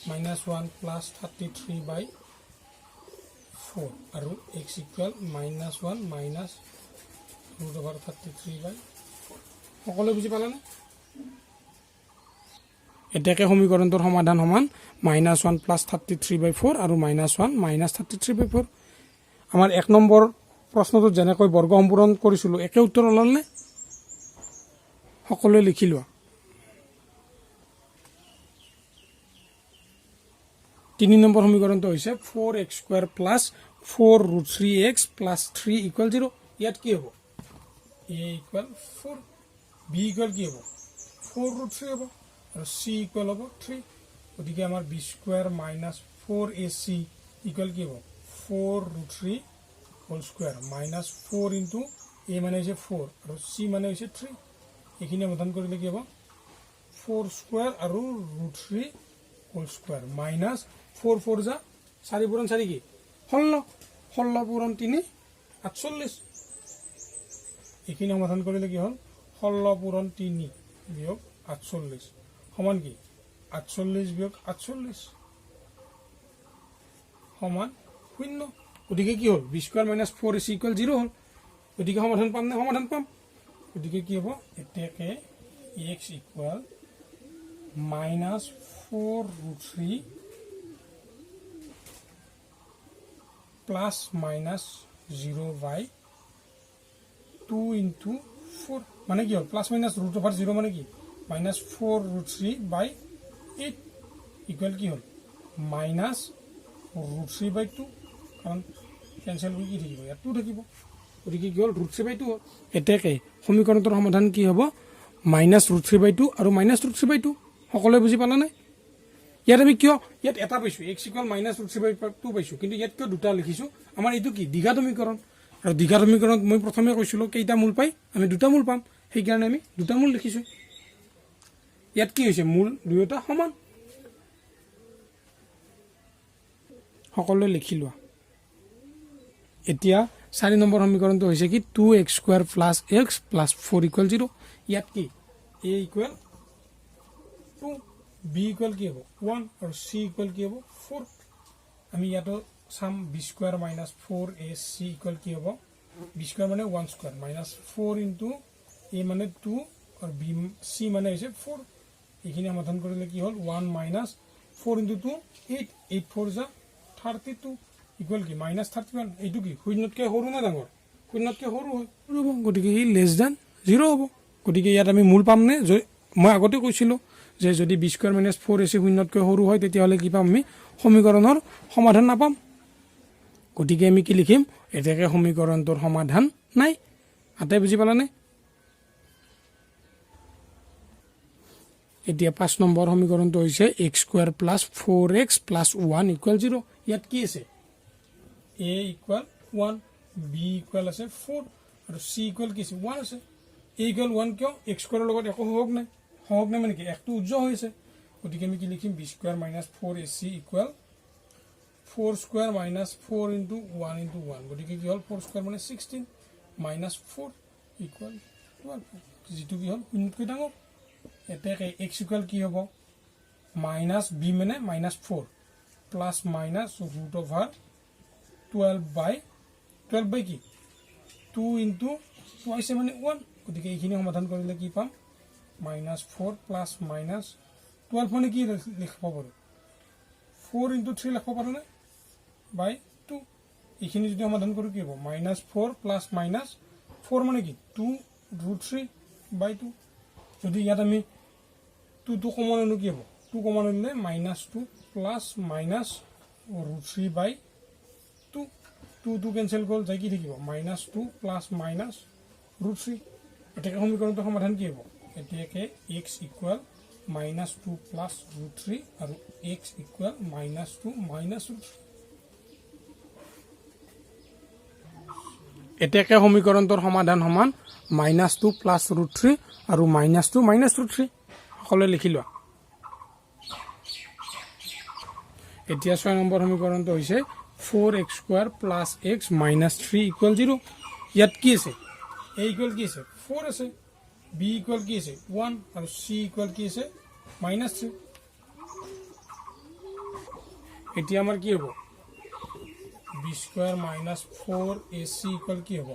-1 প্লাস 33/4 আৰু x ইকুৱেল -1 মাইনাস √33/4 সকলো বুজি পালানে এটাকে সমীকৰণটোৰ সমাধান সমান -1 প্লাস 33/4 আৰু -1 মাইনাস 33/4 আমাৰ 1 নম্বৰ প্ৰশ্নটো যেনেকৈ বৰ্গ সম্পূৰণ কৰিছিলো একে উত্তৰ ওলালনে সকলোৱে লিখি লোৱা 3 নম্বৰ সমীকৰণটো হৈছে 4x² plus 4√3x plus 3 equal 0 ইয়াত কি হ'ব a ইকুৱেল 4 b ইকুৱেল কি হ'ব 4√3 হ'ব আৰু c ইকুৱেল হ'ব 3 গতিকে আমাৰ b² মাইনাস 4ac ইকুৱেল কি হ'ব 4√3 whole square minus 4 into a মানে হৈছে 4 আৰু c মানে হৈছে 3 এখিনি সমাধান কৰিলে কি হ'ব 4 স্কয়াৰ আৰু √3 হোল স্কয়াৰ মাইনাস 4 4 যা 4 পূৰণ 4 কি 16 16 পূৰণ 3 48 এখিনি সমাধান কৰিলে কি হ'ল 16 পূৰণ 3 বিয়োগ 48 সমান কি 48 বিয়োগ 48 সমান 0 গতিকে কি হ'ল b² - 4ac = 0 হ'ল গতিকে সমাধান পাম না সমাধান পাম গতিকে কি হ'ব এটাকে x = -4√3 +-0/2 into 4 মানে কি হ'ল +-√0 মানে কি -4√3/8 ইকুৱেল কি হ'ল -√3/2 কাৰণ ক্যান্সেল হৈ কি থাকিব ইয়াত 2 থাকিব গতিকে কি হ'ল √3/2 হ'ল এটাকে সমীকৰণটোৰ সমাধান কি হ'ব -√3/2 আৰু -√3/2 সকলোৱে বুজি পালা নাই ইয়াত আমি কিয় ইয়াত এটা পাইছো x = -√3/2 পাইছো কিন্তু ইয়াত কিয় দুটা লিখিছো আমাৰ এইটো কি দ্বিঘাত সমীকৰণ আৰু দ্বিঘাত সমীকৰণত মই প্ৰথমে কৈছিলো কেইটা মূল পাই আমি দুটা মূল পাম সেই কাৰণে আমি দুটা মূল লিখিছো ইয়াত কি হৈছে মূল দুয়োটা সমান সকলোৱে লিখি লোৱা এতিয়া 4 নম্বৰ সমীকৰণটো হৈছে কি 2x² + x + 4 = 0 ইয়াত কি a = 2 b = কি হ'ব 1 আৰু c = কি হ'ব 4 আমি ইয়াতো সাম b² - 4ac = কি হ'ব b² মানে 1² -4 into a মানে 2 আৰু b c মানে হৈছে 4 এখিনি সমাধান কৰিলে কি হ'ল 1 - 4 into 2 8 8 4 যা 32 ইকুৱেল কি -31 এইটো কি শূন্যতকৈ সৰু না ডাঙৰ শূন্যতকৈ সৰু হয় গতিকে ই <0 হ'ব গতিকে ইয়াত আমি মূল পাম নে মই আগতে কৈছিলো যে যদি b² - 4ac শূন্যতকৈ সৰু হয় তেতিয়াহ'লে কি পাম আমি সমীকৰণৰ সমাধান নাপাম গতিকে আমি কি লিখিম এটাকে সমীকৰণটোৰ সমাধান নাই আটাই বুজি পালানে এতিয়া 5 নম্বৰ সমীকৰণটো হৈছে x² + 4x + 1 = 0 ইয়াত কি আছে a = 1 b = আছে 4 আৰু c = কি আছে 1 আছে a = 1 কিয় x² ৰ লগত একো সহগ নাই মানে কি একটো উজ্জ্ব হৈছে গতিকে আমি কি লিখিম b² - 4ac = 4² - 4 into 1 into 1 গতিকে কি হ'ল 4² মানে 16 -4 = 12 যেটো কি হ'ল শূন্যতকৈ ডাঙৰ এটাকে x = কি হ'ব -b মানে -4 +-√12/12 কি 2 into twice মানে 1 গতিকে এইখিনি সমাধান কৰিলে কি পাম -4 +-12 মানে কি লিখিব পাৰো 4 into 3 লিখিব পাৰো না /2 এইখিনি যদি সমাধান কৰো কি হ'ব -4 +-4 মানে কি 2√3/2 যদি ইয়াত আমি 2 কমন আনো কি হ'ব 2 কমন আনিলে -2 +-√3/2 2 কেনসেল গ'ল যাই কি থাকিব -2 +-√3 এটাকে সমীকৰণটোৰ সমাধান কি হ'ব এটাকে x = -2 প্লাছ √3 আৰু x ইকুৱেল -2 -√3 এতিয়াকে সমীকৰণটোৰ সমাধান সমান -2 প্লাছ √3 আৰু -2 -√3 সকলোৱে লিখি লোৱা এতিয়া 6 নম্বৰ সমীকৰণটো হৈছে 4x² প্লাছ x -3 = 0 ইয়াত কি আছে a ইকুৱেল কি আছে 4 আছে b ইকুৱেল কি আছে 1 আৰু c ইকুৱেল কি আছে -3 এতিয়া আমাৰ কি হ'ব b² - 4ac ইকুৱেল কি হ'ব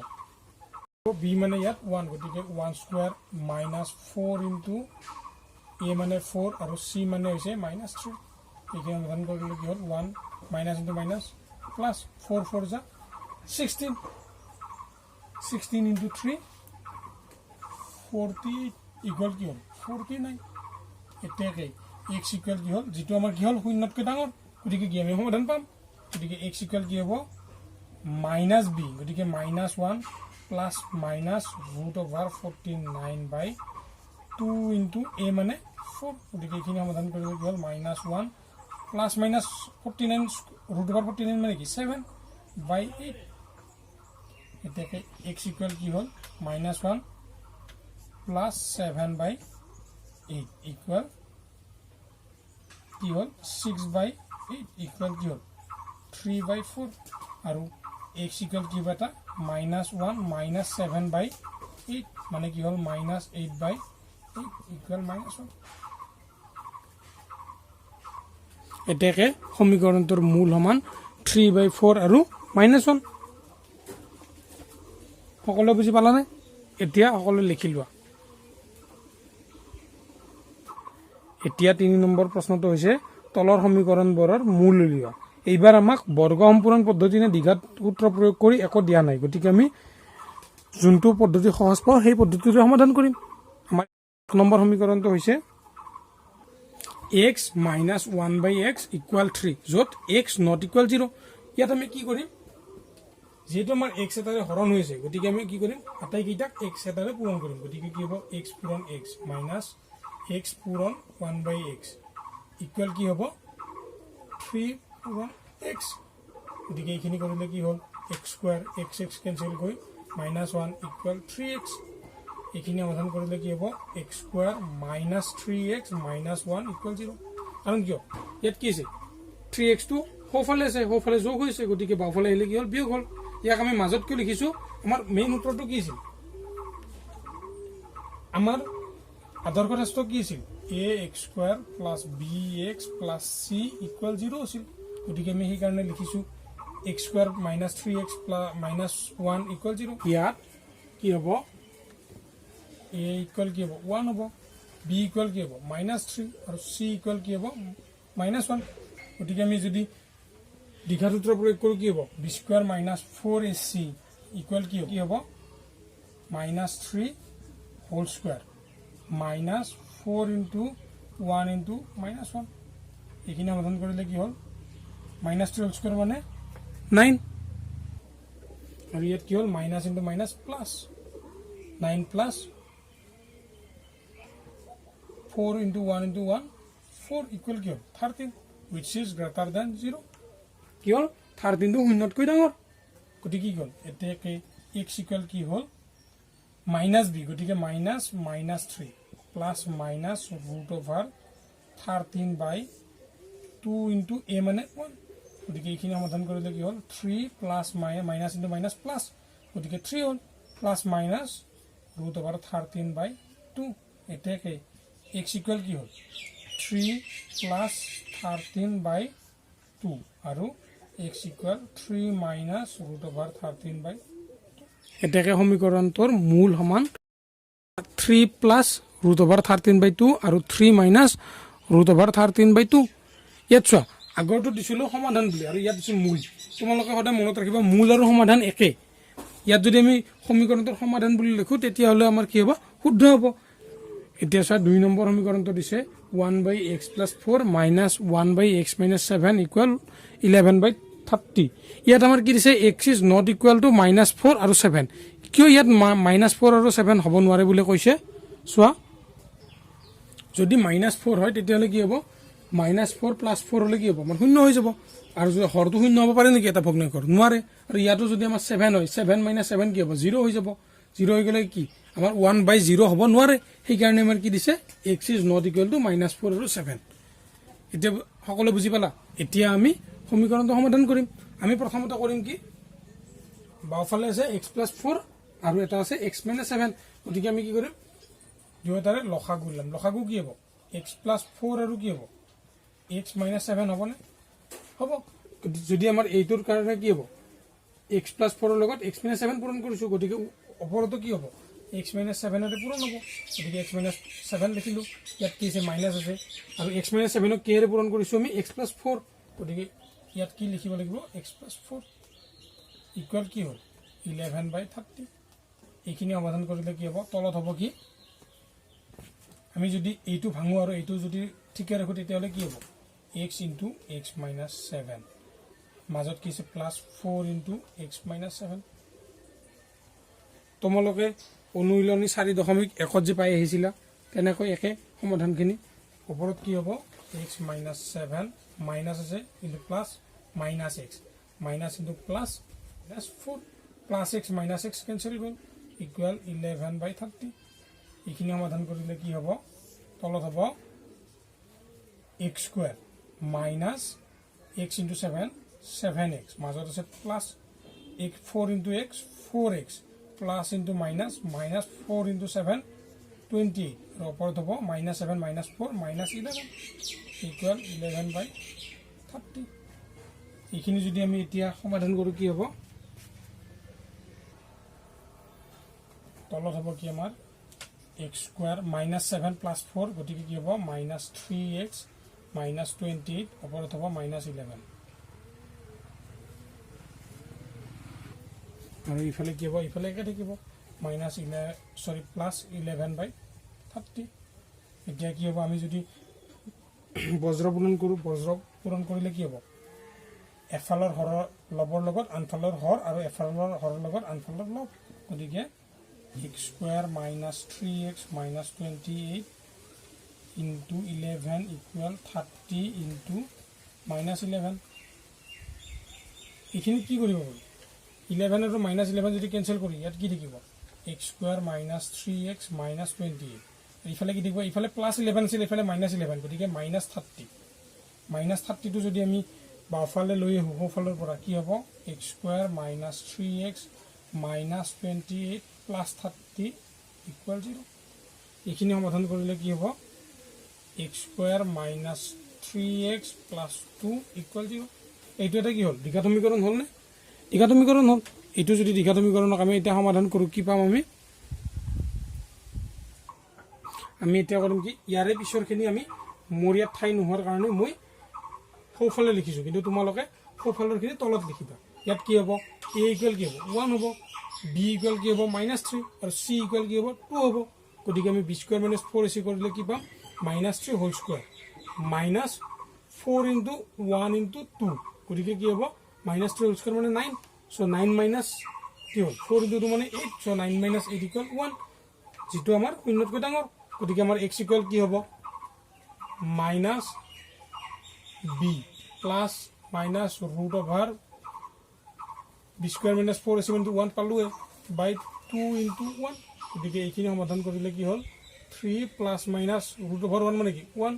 b মানে ইয়াত 1 গতিকে 1² - 4 ইনটু a মানে 4 আৰু c মানে হৈছে -3 এইখিনি সমাধান কৰিলে কি হ'ল 1 মাইনাছ ইনটু মাইনাছ প্লাছ 4 4 যা 16 16 ইনটু 3 40 ইকুৱেল কি হ'ল 49 এতিয়াকে x ইকুৱেল কি হ'ল যেটো আমাৰ কি হ'ল শূন্যতকৈ ডাঙৰ গতিকে কি আমি সমাধান পাম গতিকে x ইকুৱেল কি হ'ব -b গতিকে -1 প্লাছ মাইনাছ √49/2 ইনটু a মানে 4 গতিকে এইখিনি সমাধান কৰিলে কি হ'ল -1 প্লাছ মাইনাছ 49 √49 মানে কি 7/8 এতিয়াকে x ইকুৱেল কি হ'ল -1 প্লাছ 7/8 ইকুৱেল কি হ'ল 6/8 ইকুৱেল কি হ'ল 3/4 আৰু x ইকুৱেল কি এটা -1 মাইনাছ 7/8 মানে কি হ'ল -8/8 ইকুৱেল -1 এতিয়াকে সমীকৰণটোৰ মূল সমান 3/4 আৰু -1 সকলোৱে বুজি পালানে এতিয়া সকলোৱে লিখি লোৱা এতিয়া 3 নম্বৰ প্ৰশ্নটো হৈছে তলৰ সমীকৰণবোৰৰ মূল উলিওৱা এইবাৰ আমাক বৰ্গ সম্পূৰণ পদ্ধতি নে দ্বিঘাত সূত্ৰ প্ৰয়োগ কৰি একো দিয়া নাই গতিকে আমি যোনটো পদ্ধতি সহজ পাওঁ সেই পদ্ধতিৰে সমাধান কৰিম আমাৰ 1 নম্বৰ সমীকৰণটো হৈছে x - 1/x = 3 য'ত x not equal 0 ইয়াত আমি কি কৰিম যেহেতু আমাৰ x এটাৰে হৰণ হৈছে গতিকে আমি কি কৰিম আটাইকেইটাক x এটাৰে পূৰণ কৰিম গতিকে কি হ'ব x পূৰণ x মাইনাছ x পূৰণ 1/x ইকুৱেল কি হ'ব 3 পূৰণ x গতিকে এইখিনি কৰিলে কি হ'ল x² x কেনচেল কৰি -1 ইকুৱেল 3x এইখিনি সমাধান কৰিলে কি হ'ব x² - 3x - 1 ইকুৱেল 0 কাৰণ কিয় ইয়াত কি আছে 3x টো সোঁফালে আছে সোঁফালে যোগ হৈছে গতিকে বাওঁফালে আহিলে কি হ'ল বিয়োগ হ'ল ইয়াক আমি মাজত কিয় লিখিছোঁ আমাৰ মেইন সূত্ৰটো কি আছিল আমাৰ আদৰ্শ ৰাষ্ট্ৰ কি আছিল ax² + bx + c = 0 আছিল গতিকে আমি সেইকাৰণে লিখিছোঁ x² - 3x - 1 = 0 ইয়াত কি হ'ব a ইকুৱেল কি হ'ব 1 হ'ব b ইকুৱেল কি হ'ব -3 আৰু c ইকুৱেল কি হ'ব -1 গতিকে আমি যদি দ্বিঘাত সূত্ৰ প্ৰয়োগ কৰোঁ কি হ'ব b² - 4ac ইকুৱেল কি হ'ব -3 হোল স্কুৱাৰ -4 ইনটু 1 ইনটু -1 এইখিনি সমাধান কৰিলে কি হ'ল -3 হোল স্কুৱাৰ মানে 9 আৰু ইয়াত কি হ'ল minus into minus plus 9 plus 4 into 1 into 1 4 equal কি হ'ল 13 which is greater than 0 কি হ'ল 13 টো শূন্যতকৈ ডাঙৰ গতিকে কি হ'ল এতিয়াকে x equal কি হ'ল -b গতিকে -3 প্লাছ মাইনাছ √13/2 into a মানে 1 গতিকে এইখিনি সমাধান কৰিলে কি হ'ল 3 plus minus into minus plus গতিকে 3 হ'ল প্লাছ মাইনাছ √13/2 এতিয়াকে x equal কি হ'ল 3 plus 13/2 আৰু x equal 3 minus √13/2 এটাকে সমীকৰণটোৰ মূল সমান 3 plus √13/2 আৰু 3 minus √13/2 ইয়াত চোৱা আগৰটো দিছিলোঁ সমাধান বুলি আৰু ইয়াত দিছোঁ মূল তোমালোকে সদায় মনত ৰাখিবা মূল আৰু সমাধান একে ইয়াত যদি আমি সমীকৰণটোৰ সমাধান বুলি লিখোঁ তেতিয়াহ'লে আমাৰ কি হ'ব শুদ্ধ হ'ব এতিয়া চোৱা 2 নম্বৰ সমীকৰণটো দিছে 1/x + 4 minus 1/x - 7 equal 11/30 ইয়াত আমাৰ কি দিছে x is not equal to -4 আৰু 7 কিয় ইয়াত -4 আৰু 7 হ'ব নোৱাৰে বুলি কৈছে চোৱা যদি -4 হয় তেতিয়াহ'লে কি হ'ব -4 + 4 হ'লে কি হ'ব আমাৰ 0 হৈ যাব আৰু যদি হৰটো 0 হ'ব পাৰে নেকি এটা ভগ্নাংশৰ নোৱাৰে আৰু ইয়াতো যদি আমাৰ 7 হয় 7 - 7 কি হ'ব 0 হৈ যাব 0 হৈ গ'লে কি আমাৰ 1/0 হ'ব নোৱাৰে সেইকাৰণে আমাৰ কি দিছে x is not equal to -4 আৰু 7 এতিয়া সকলো বুজি পালা এতিয়া আমি সমীকৰণটো সমাধান কৰিম আমি প্ৰথমতে কৰিম কি বাওঁফালে আছে x + 4 আৰু এটা আছে x - 7 গতিকে আমি কি কৰিম দুয়োটাৰে লসাগু উলিয়াম লসাগু কি হ'ব x + 4 আৰু কি হ'ব x - 7 হ'বনে হ'ব যদি আমাৰ এইটোৰ কাৰণে কি হ'ব x + 4 ৰ লগত x - 7 পূৰণ কৰিছোঁ গতিকে ওপৰতো কি হ'ব x - 7 ৰে পূৰণ হ'ব গতিকে x - 7 লিখিলোঁ ইয়াত কি আছে মাইনাছ আছে আৰু x - 7 ক কিহেৰে পূৰণ কৰিছোঁ আমি x + 4 গতিকে ইয়াত কি লিখিব লাগিব x + 4 ইকুৱেল কি হ'ল 11/30 এইখিনি সমাধান কৰিলে কি হ'ব তলত হ'ব কি আমি যদি এইটো ভাঙো আৰু এইটো যদি ঠিকে ৰাখোঁ তেতিয়াহ'লে কি হ'ব x * x - 7 মাজত কি আছে +4 * x - 7 তোমালোকে অনুশীলনী 4.1 যে পাই আহিছিলা তেনেকৈ একে সমাধানখিনি ওপৰত কি হ'ব x - 7 মাইনাছ আছে কিন্তু plus -x minus plus -4 +x - x cancel গ'ল ইকুৱেল 11/30 এইখিনি সমাধান কৰিলে কি হ'ব তলত হ'ব x² - x * 7 7x মাজত আছে plus 4x 4x plus minus -4 * 7 28 আৰু ওপৰত হ'ব -7 - 4 -11 ইকুৱেল 11/30 এইখিনি যদি আমি এতিয়া সমাধান কৰোঁ কি হ'ব তলত হ'ব কি আমাৰ x² -7 + 4 গতিকে কি হ'ব -3x -28 ওপৰত হ'ব -11 আৰু ইফালে কি হ'ব ইফালে একে থাকিব +11/30 এতিয়া কি হ'ব আমি যদি বজ্ৰ পূৰণ কৰোঁ বজ্ৰ পূৰণ কৰিলে কি হ'ব এফালৰ হৰৰ লবৰ লগত আনফালৰ হৰ আৰু এফালৰ হৰৰ লগত আনফালৰ লব গতিকে x² -3x -28 * 11 = 30 * -11 এইখিনি কি কৰিব পাৰি 11 আৰু -11 যদি কেঞ্চেল কৰি ইয়াত কি থাকিব x² -3x -28 এইফালে কি থাকিব ইফালে +11 আছিল এইফালে -11 গতিকে -30 -30টো যদি আমি বাওঁফালে লৈ আহোঁ সোঁফালৰ পৰা কি হ'ব x² -3x -28 + 30 = 0 এইখিনি সমাধান কৰিলে কি হ'ব x² -3x + 2 = 0 এইটো এটা কি হ'ল দ্বিঘাত সমীকৰণ হ'লনে দ্বিঘাত সমীকৰণ হ'ল এইটো যদি দ্বিঘাত সমীকৰণক আমি এতিয়া সমাধান কৰোঁ কি পাম আমি এতিয়া কৰিম কি ইয়াৰে পিছৰখিনি আমি মোৰ ইয়াত ঠাই নোহোৱাৰ কাৰণে মই সোঁফালে লিখিছোঁ কিন্তু তোমালোকে সোঁফালৰখিনি তলত লিখিবা ইয়াত কি হ'ব a = কি হ'ব 1 হ'ব b = কি হ'ব -3 আৰু c = কি হ'ব 2 হ'ব গতিকে আমি b² - 4ac কৰিলে কি পাম -3 হোল স্কোৱাৰ -4 * 1 * 2 গতিকে কি হ'ব -3 হোল স্কোৱাৰ মানে 9 চ' 9 মাইনাছ কি হ'ল 4 * 2 মানে 8 চ' 9 - 8 = 1 যিটো আমাৰ শূন্যতকৈ ডাঙৰ গতিকে আমাৰ x = কি হ'ব -b plus minus √(b² - 4ac * 1 পালোৱে বাই 2 * 1 গতিকে এইখিনি সমাধান কৰিলে কি হ'ল 3 প্লাছ মাইনাছ √(1 মানে কি 1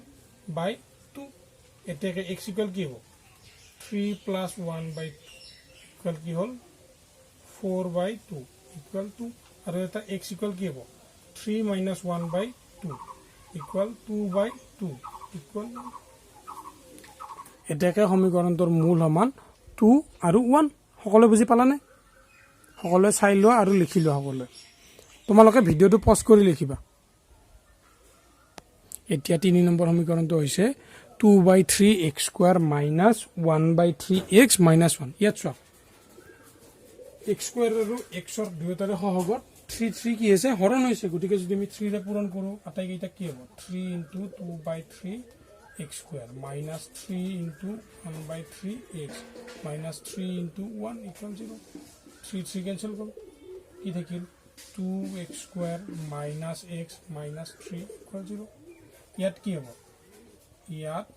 বাই 2 এতিয়া x = কি হ'ব 3 + 1/2 কি হ'ল 4/2 = 2 আৰু এটা x = কি হ'ব 3 - 1/2 = 2/2 এটাকে সমীকৰণটোৰ মূল সমান 2 আৰু 1 সকলোৱে বুজি পালানে সকলোৱে চাই লোৱা আৰু লিখি লোৱা সকলোৱে তোমালোকে ভিডিঅ'টো পজ কৰি লিখিবা এতিয়া 3 নম্বৰ সমীকৰণটো হৈছে 2/3x² - 1/3x - 1 ইয়াত চোৱা x² আৰু x ৰ দুয়োটাৰে সহগত 3 কি আছে হৰণ হৈছে গতিকে যদি আমি 3 ৰে পূৰণ কৰোঁ আটাইকেইটা কি হ'ব 3 * 2/3x² - 3 * 1/3x -3 * 1 = 0 3 কেঞ্চেল গ'ল কি থাকিল 2x² - x - 3 = 0 ইয়াত কি হ'ব ইয়াত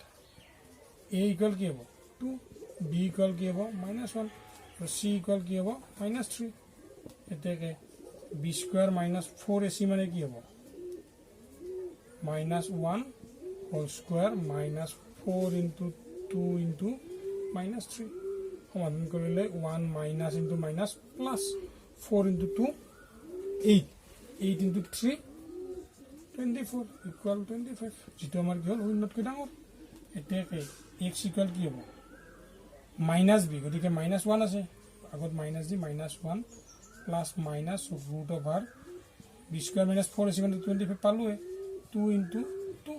a ইকুৱেল কি হ'ব 2 b ইকুৱেল কি হ'ব -1 আৰু c ইকুৱেল কি হ'ব -3 এতেকে b স্কয়াৰ - 4ac মানে কি হ'ব -1 হোল স্কয়াৰ -4 into 2 into -3 সমাধান কৰিলে 1 minus into minus plus 4 into 2 8 8 into 3 24 equal 25 যেটো আমাৰ কি হ'ল উন্নতকৈ ডাঙৰ এতেকে x ইকুৱেল কি হ'ব -b গতিকে -1 আছে আগত মাইনাস দি -1 plus minus root over b square - 4ac মানে 25 পালোৱে 2 into 2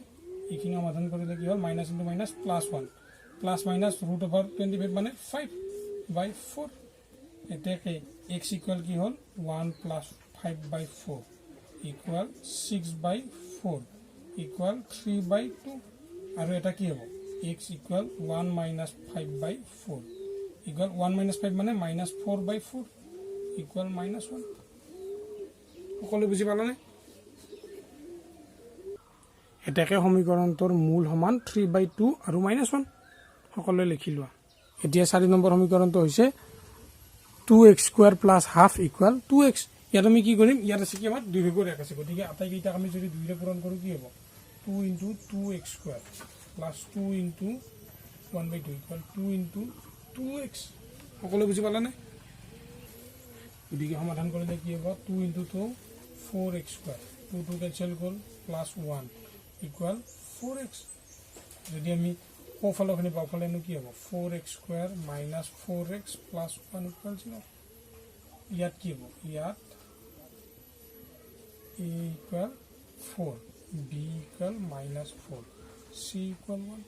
এইখিনি সমাধান কৰিলে কি হ'ল minus into minus plus 1 plus minus root over 25 মানে 5/4 এতেকে x ইকুৱেল কি হ'ল 1 plus 5/4 equal 6/4 equal 3/2 আৰু এটা কি হ'ব x equal 1 minus 5/4 equal 1 minus 5 মানে minus 4/4 equal -1 সকলো বুজি পালানে এটাকে সমীকৰণটোৰ মূল সমান 3/2 আৰু -1 সকলো লিখি লোৱা এতিয়া 4 নম্বৰ সমীকৰণটো হৈছে 2x² + ½ equal 2x ইয়াত আমি কি কৰিম ইয়াত আছে কি আমাৰ 2 ভাগৰ 1 আছে গতিকে আটাই কেইটা আমি যদি 2 ৰে পূৰণ কৰো কি হ'ব 2 into 2x² plus 2 into 1/2 equal 2 into 2x সকলো বুজি পালানে গতিকে সমাধান কৰিলে কি হ'ব 2 into 2 4x² 2 কেনসেল হ'ল plus 1 equal 4x যদি আমি কোফালখিনি বাওফালেনো কি হ'ব 4x² minus 4x plus 1 equal 0 ইয়াত কি হ'ব ইয়াত a equal 4 b equal -4 c equal 1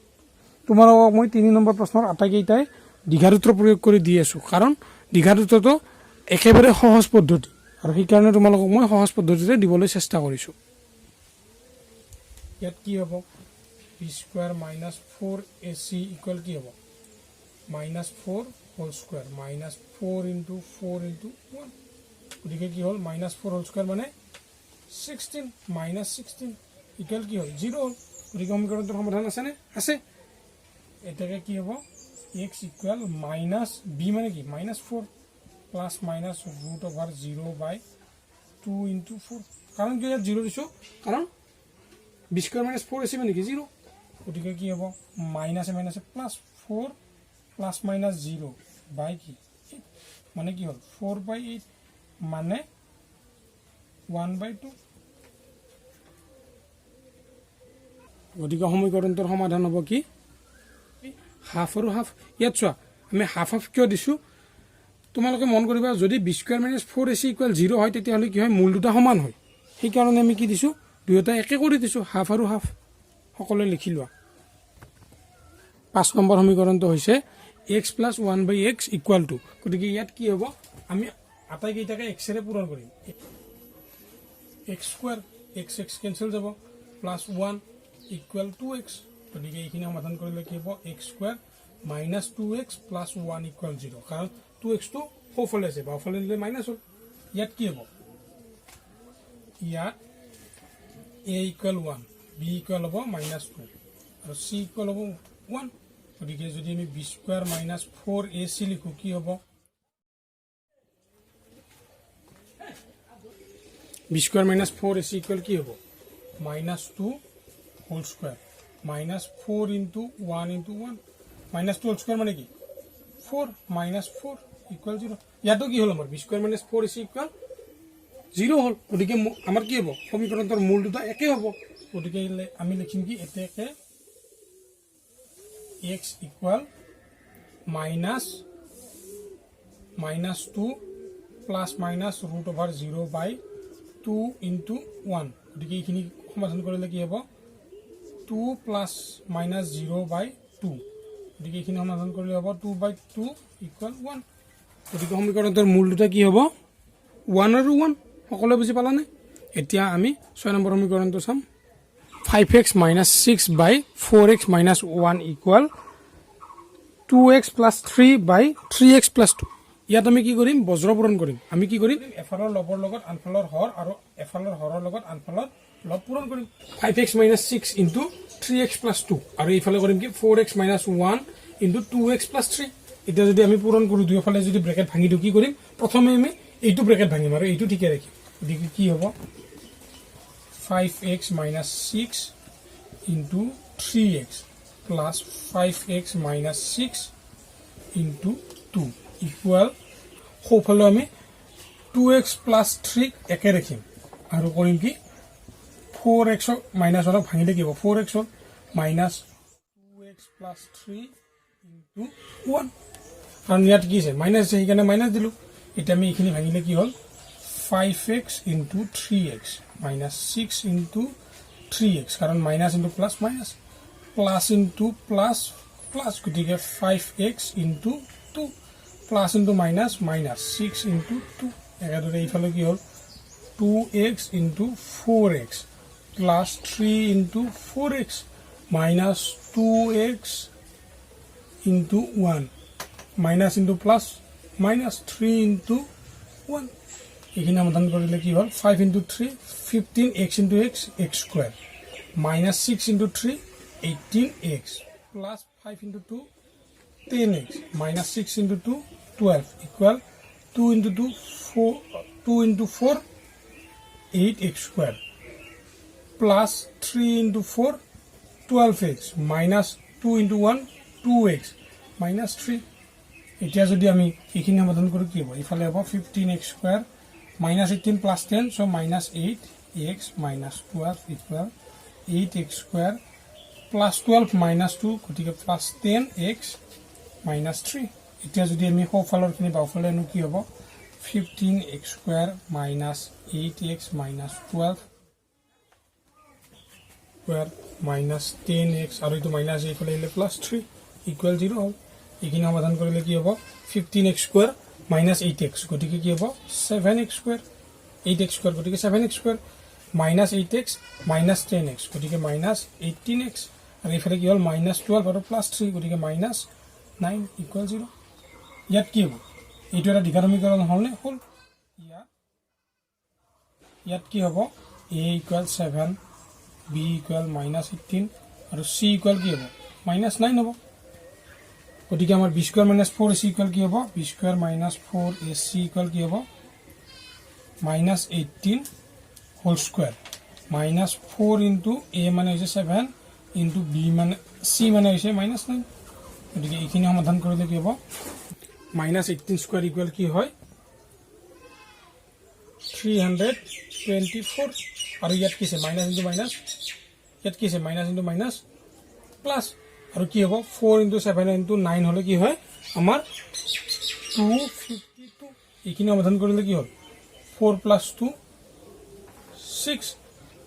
তোমালোকক মই 3 নম্বৰ প্ৰশ্নৰ আটাইকেইটাই দ্বিঘাতূত্ৰ প্ৰয়োগ কৰি দি আছো কাৰণ দ্বিঘাতূত্ৰটো একেবাৰে সহজ পদ্ধতি আৰু সেই কাৰণে তোমালোকক মই সহজ পদ্ধতিতে দিবলৈ চেষ্টা কৰিছো ইয়াত কি হ'ব b square - 4ac equal কি হ'ব -4 whole square -4 into 4 into 1 গতিকে কি হ'ল -4 whole square মানে 16 -16 equal কি হ'ল 0 হ'ল গতিকে সমীকৰণটোৰ সমাধান আছে নে আছে এটাকে কি হ'ব x equal -b মানে কি -4 plus minus root over 0/2 into 4 কাৰণ কি ইয়াত 0 দিছো কাৰণ b square - 4ac মানে কি 0 গতিকে কি হ'ব minus minus plus 4 plus minus 0 বাই কি মানে কি হ'ল 4/8 মানে 1/2 গতিকে সমীকৰণটোৰ সমাধান হ'ব কি হাফ আৰু হাফ ইয়াত চোৱা আমি হাফ হাফ কিয় দিছো তোমালোকে মন কৰিবা যদি b square - 4ac equal 0 হয় তেতিয়া হলে কি হয় মূল দুটা সমান হয় সেই কাৰণে আমি কি দিছো দুয়োটা একে কৰি দিছো হাফ আৰু হাফ সকলো লিখি লোৱা 5 নম্বৰ সমীকৰণটো হৈছে x plus 1/x equal to গতিকে ইয়াত কি হ'ব আমি আটাই কেইটাকে x ৰে পূৰণ কৰিম x square x কেনসেল যাব plus 1 equal 2x গতিকে এইখিনি সমাধান কৰিলে কি হ'ব x square - 2x plus 1 equal 0 কাৰণ 2x টো সোঁফালে আছে বাওঁফালে নিলে মাইনাস হ'ল ইয়াত কি হ'ব ইয়াত a equal 1 b equal হ'ব -2 আৰু c equal হ'ব 1 গতিকে যদি আমি b square - 4ac লিখো কি হ'ব b square - 4ac equal কি হ'ব -2 whole square -4 into 1 into 1 -2 whole square মানে কি 4 -4 equal 0 ইয়াতো কি হ'ল আমাৰ b square - 4ac equal 0 হ'ল গতিকে আমাৰ কি হ'ব সমীকৰণটোৰ মূল দুটা একে হ'ব গতিকে আমি লিখিম কি এতেকে x equal -2 plus minus root over 0/2 into 1 গতিকে এইখিনি সমাধান কৰিলে কি হ'ব 2 plus minus 0/2 গতিকে এইখিনি সমাধান কৰিলে হ'ব 2/2 equal 1 গতিকে সমীকৰণটোৰ মূল দুটা কি হ'ব 1 আৰু 1 সকলো বুজি পালানে এতিয়া আমি 6 নম্বৰ সমীকৰণটো চাম 5x - 6/4x - 1 equal 2x plus 3/3x plus 2 ইয়াত আমি কি কৰিম বজ্ৰ পূৰণ কৰিম আমি কি কৰিম এফালৰ লবৰ লগত আনফালৰ হৰ আৰু এফালৰ হৰৰ লগত আনফালৰ লব পূৰণ কৰিম 5x - 6 * 3x + 2 আৰু এইফালে কৰিম কি 4x - 1 * 2x + 3 এটা যদি আমি পূৰণ কৰো দুয়োফালে যদি ব্ৰেকেট ভাঙি দিও কি কৰিম প্ৰথমে আমি এইটো ব্ৰেকেট ভাঙিম আৰু এইটো ঠিকে ৰাখিম গতিকে কি হ'ব 5x - 6 * 3x plus 5x minus 6 into 2 equal সোঁফালে আমি 2x plus 3 একে ৰাখিম আৰু কৰিম কি 4x minus 1 ভাঙি দেখিব 4x minus 2x plus 3 into 1 কাৰণ ইয়াত কি আছে মাইনাছ আছে সেইকাৰণে মাইনাছ দিলো এটা আমি এইখিনি ভাঙিলে কি হ'ল 5x into 3x minus 6 into 3x কাৰণ minus into plus minus plus into plus plus গতিকে 5x into 2 plus into minus minus 6 into 2 একেদৰে এইফালে কি হ'ল 2x into 4x plus 3 into 4x minus 2x into 1 minus into plus minus 3 into 1 এইখিনি সমাধান কৰিলে কি হ'ল 5 into 3 15x into x x square minus 6 into 3 18x plus 5 into 2 10x minus 6 into 2 12 equal 2 into 2 4 2 into 4 8x square plus 3 into 4 12x minus 2 into 1 2x minus 3 এতিয়া যদি আমি এইখিনি সমাধান কৰো কি হ'ব ইফালে হ'ব 15x square minus 18 plus 10 so minus 8x minus 12 equal 8x square plus 12 minus 2 গতিকে plus 10x minus 3 এতিয়া যদি আমি সোঁফালৰখিনি বাওঁফালে আনো কি হ'ব 15x square minus 8x minus 12 square minus 10x আৰু এইটো মাইনাছ এইফালে আহিলে plus 3 equal 0 হ'ল এইখিনি সমাধান কৰিলে কি হ'ব 15x square minus 8x গতিকে কি হ'ব 7x square 8x square গতিকে 7x square minus 8x minus 10x গতিকে minus 18x আৰু এইফালে কি হ'ল minus 12 আৰু plus 3 গতিকে minus 9 equal 0 ইয়াত কি হ'ব এইটো এটা দ্বিঘাত সমীকৰণ হ'লনে হ'ল ইয়াত কি হ'ব a equal 7 b equal minus 18 আৰু c equal কি হ'ব minus 9 হ'ব গতিকে আমাৰ b square minus 4ac equal কি হ'ব b square minus 4ac equal কি হ'ব minus 18 whole square minus 4 into a মানে হৈছে 7 into b মানে c মানে হৈছে minus 9 গতিকে এইখিনি সমাধান কৰিলে কি হ'ব minus 18 square equal কি হয় 324 আৰু ইয়াত কি আছে minus into minus ইয়াত কি আছে minus into minus plus আৰু কি হ'ব 4 into 7 into 9 হলে কি হয় আমাৰ 252 এইখিনি সমাধান কৰিলে কি হ'ল 4 plus 2 6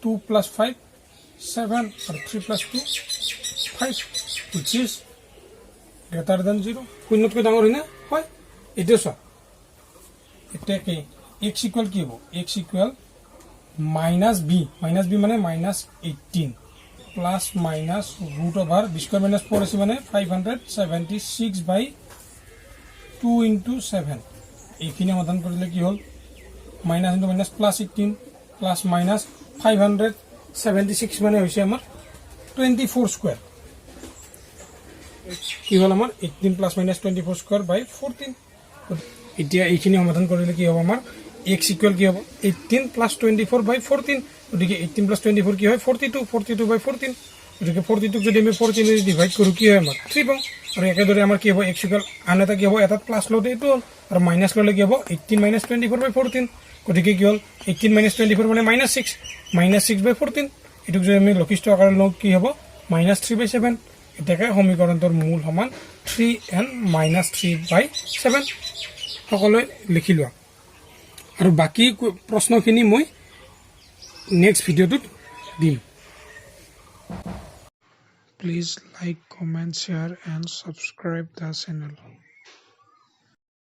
2 plus 5 7 আৰু 3 plus 2 5 which is greater than 0 শূন্যতকৈ ডাঙৰ হয় না হয় এটা চোৱা এটা কি x equal কি হ'ব x equal minus b মানে minus 18 plus minus root over b square minus 4ac মানে 576 by 2 into 7 এইখিনি সমাধান কৰিলে কি হ'ল minus into minus plus 18 plus minus 576 মানে হৈছে আমাৰ 24 square কি হ'ল আমাৰ 18 plus minus 24 square by 14 এতিয়া এইখিনি সমাধান কৰিলে কি হ'ব আমাৰ x equal কি হ'ব 18 plus 24 by 14 গতিকে 18 plus 24 কি হয় 42 by 14 গতিকে 42 যদি আমি 14 দি ডিভাইড কৰো কি হয় আমাৰ 3 পাম আৰু একেদৰে আমাৰ কি হ'ব x equal আন এটা কি হ'ব এটা প্লাস লতে এইটো আৰু মাইনাস ললে কি হ'ব 18 minus 24 by 14 গতিকে কি হ'ল 18 minus 24 মানে -6 by 14 এটুক যদি আমি লক্ষিষ্ঠ আকাৰে লওঁ কি হ'ব -3 by 7 এটাকে সমীকৰণটোৰ মূল সমান 3n -3 by 7 সকলোৱে লিখি লোৱা আৰু বাকি প্ৰশ্নখিনি মই নেক্সট ভিডিওটোত দিম Please like, comment, share and subscribe the channel.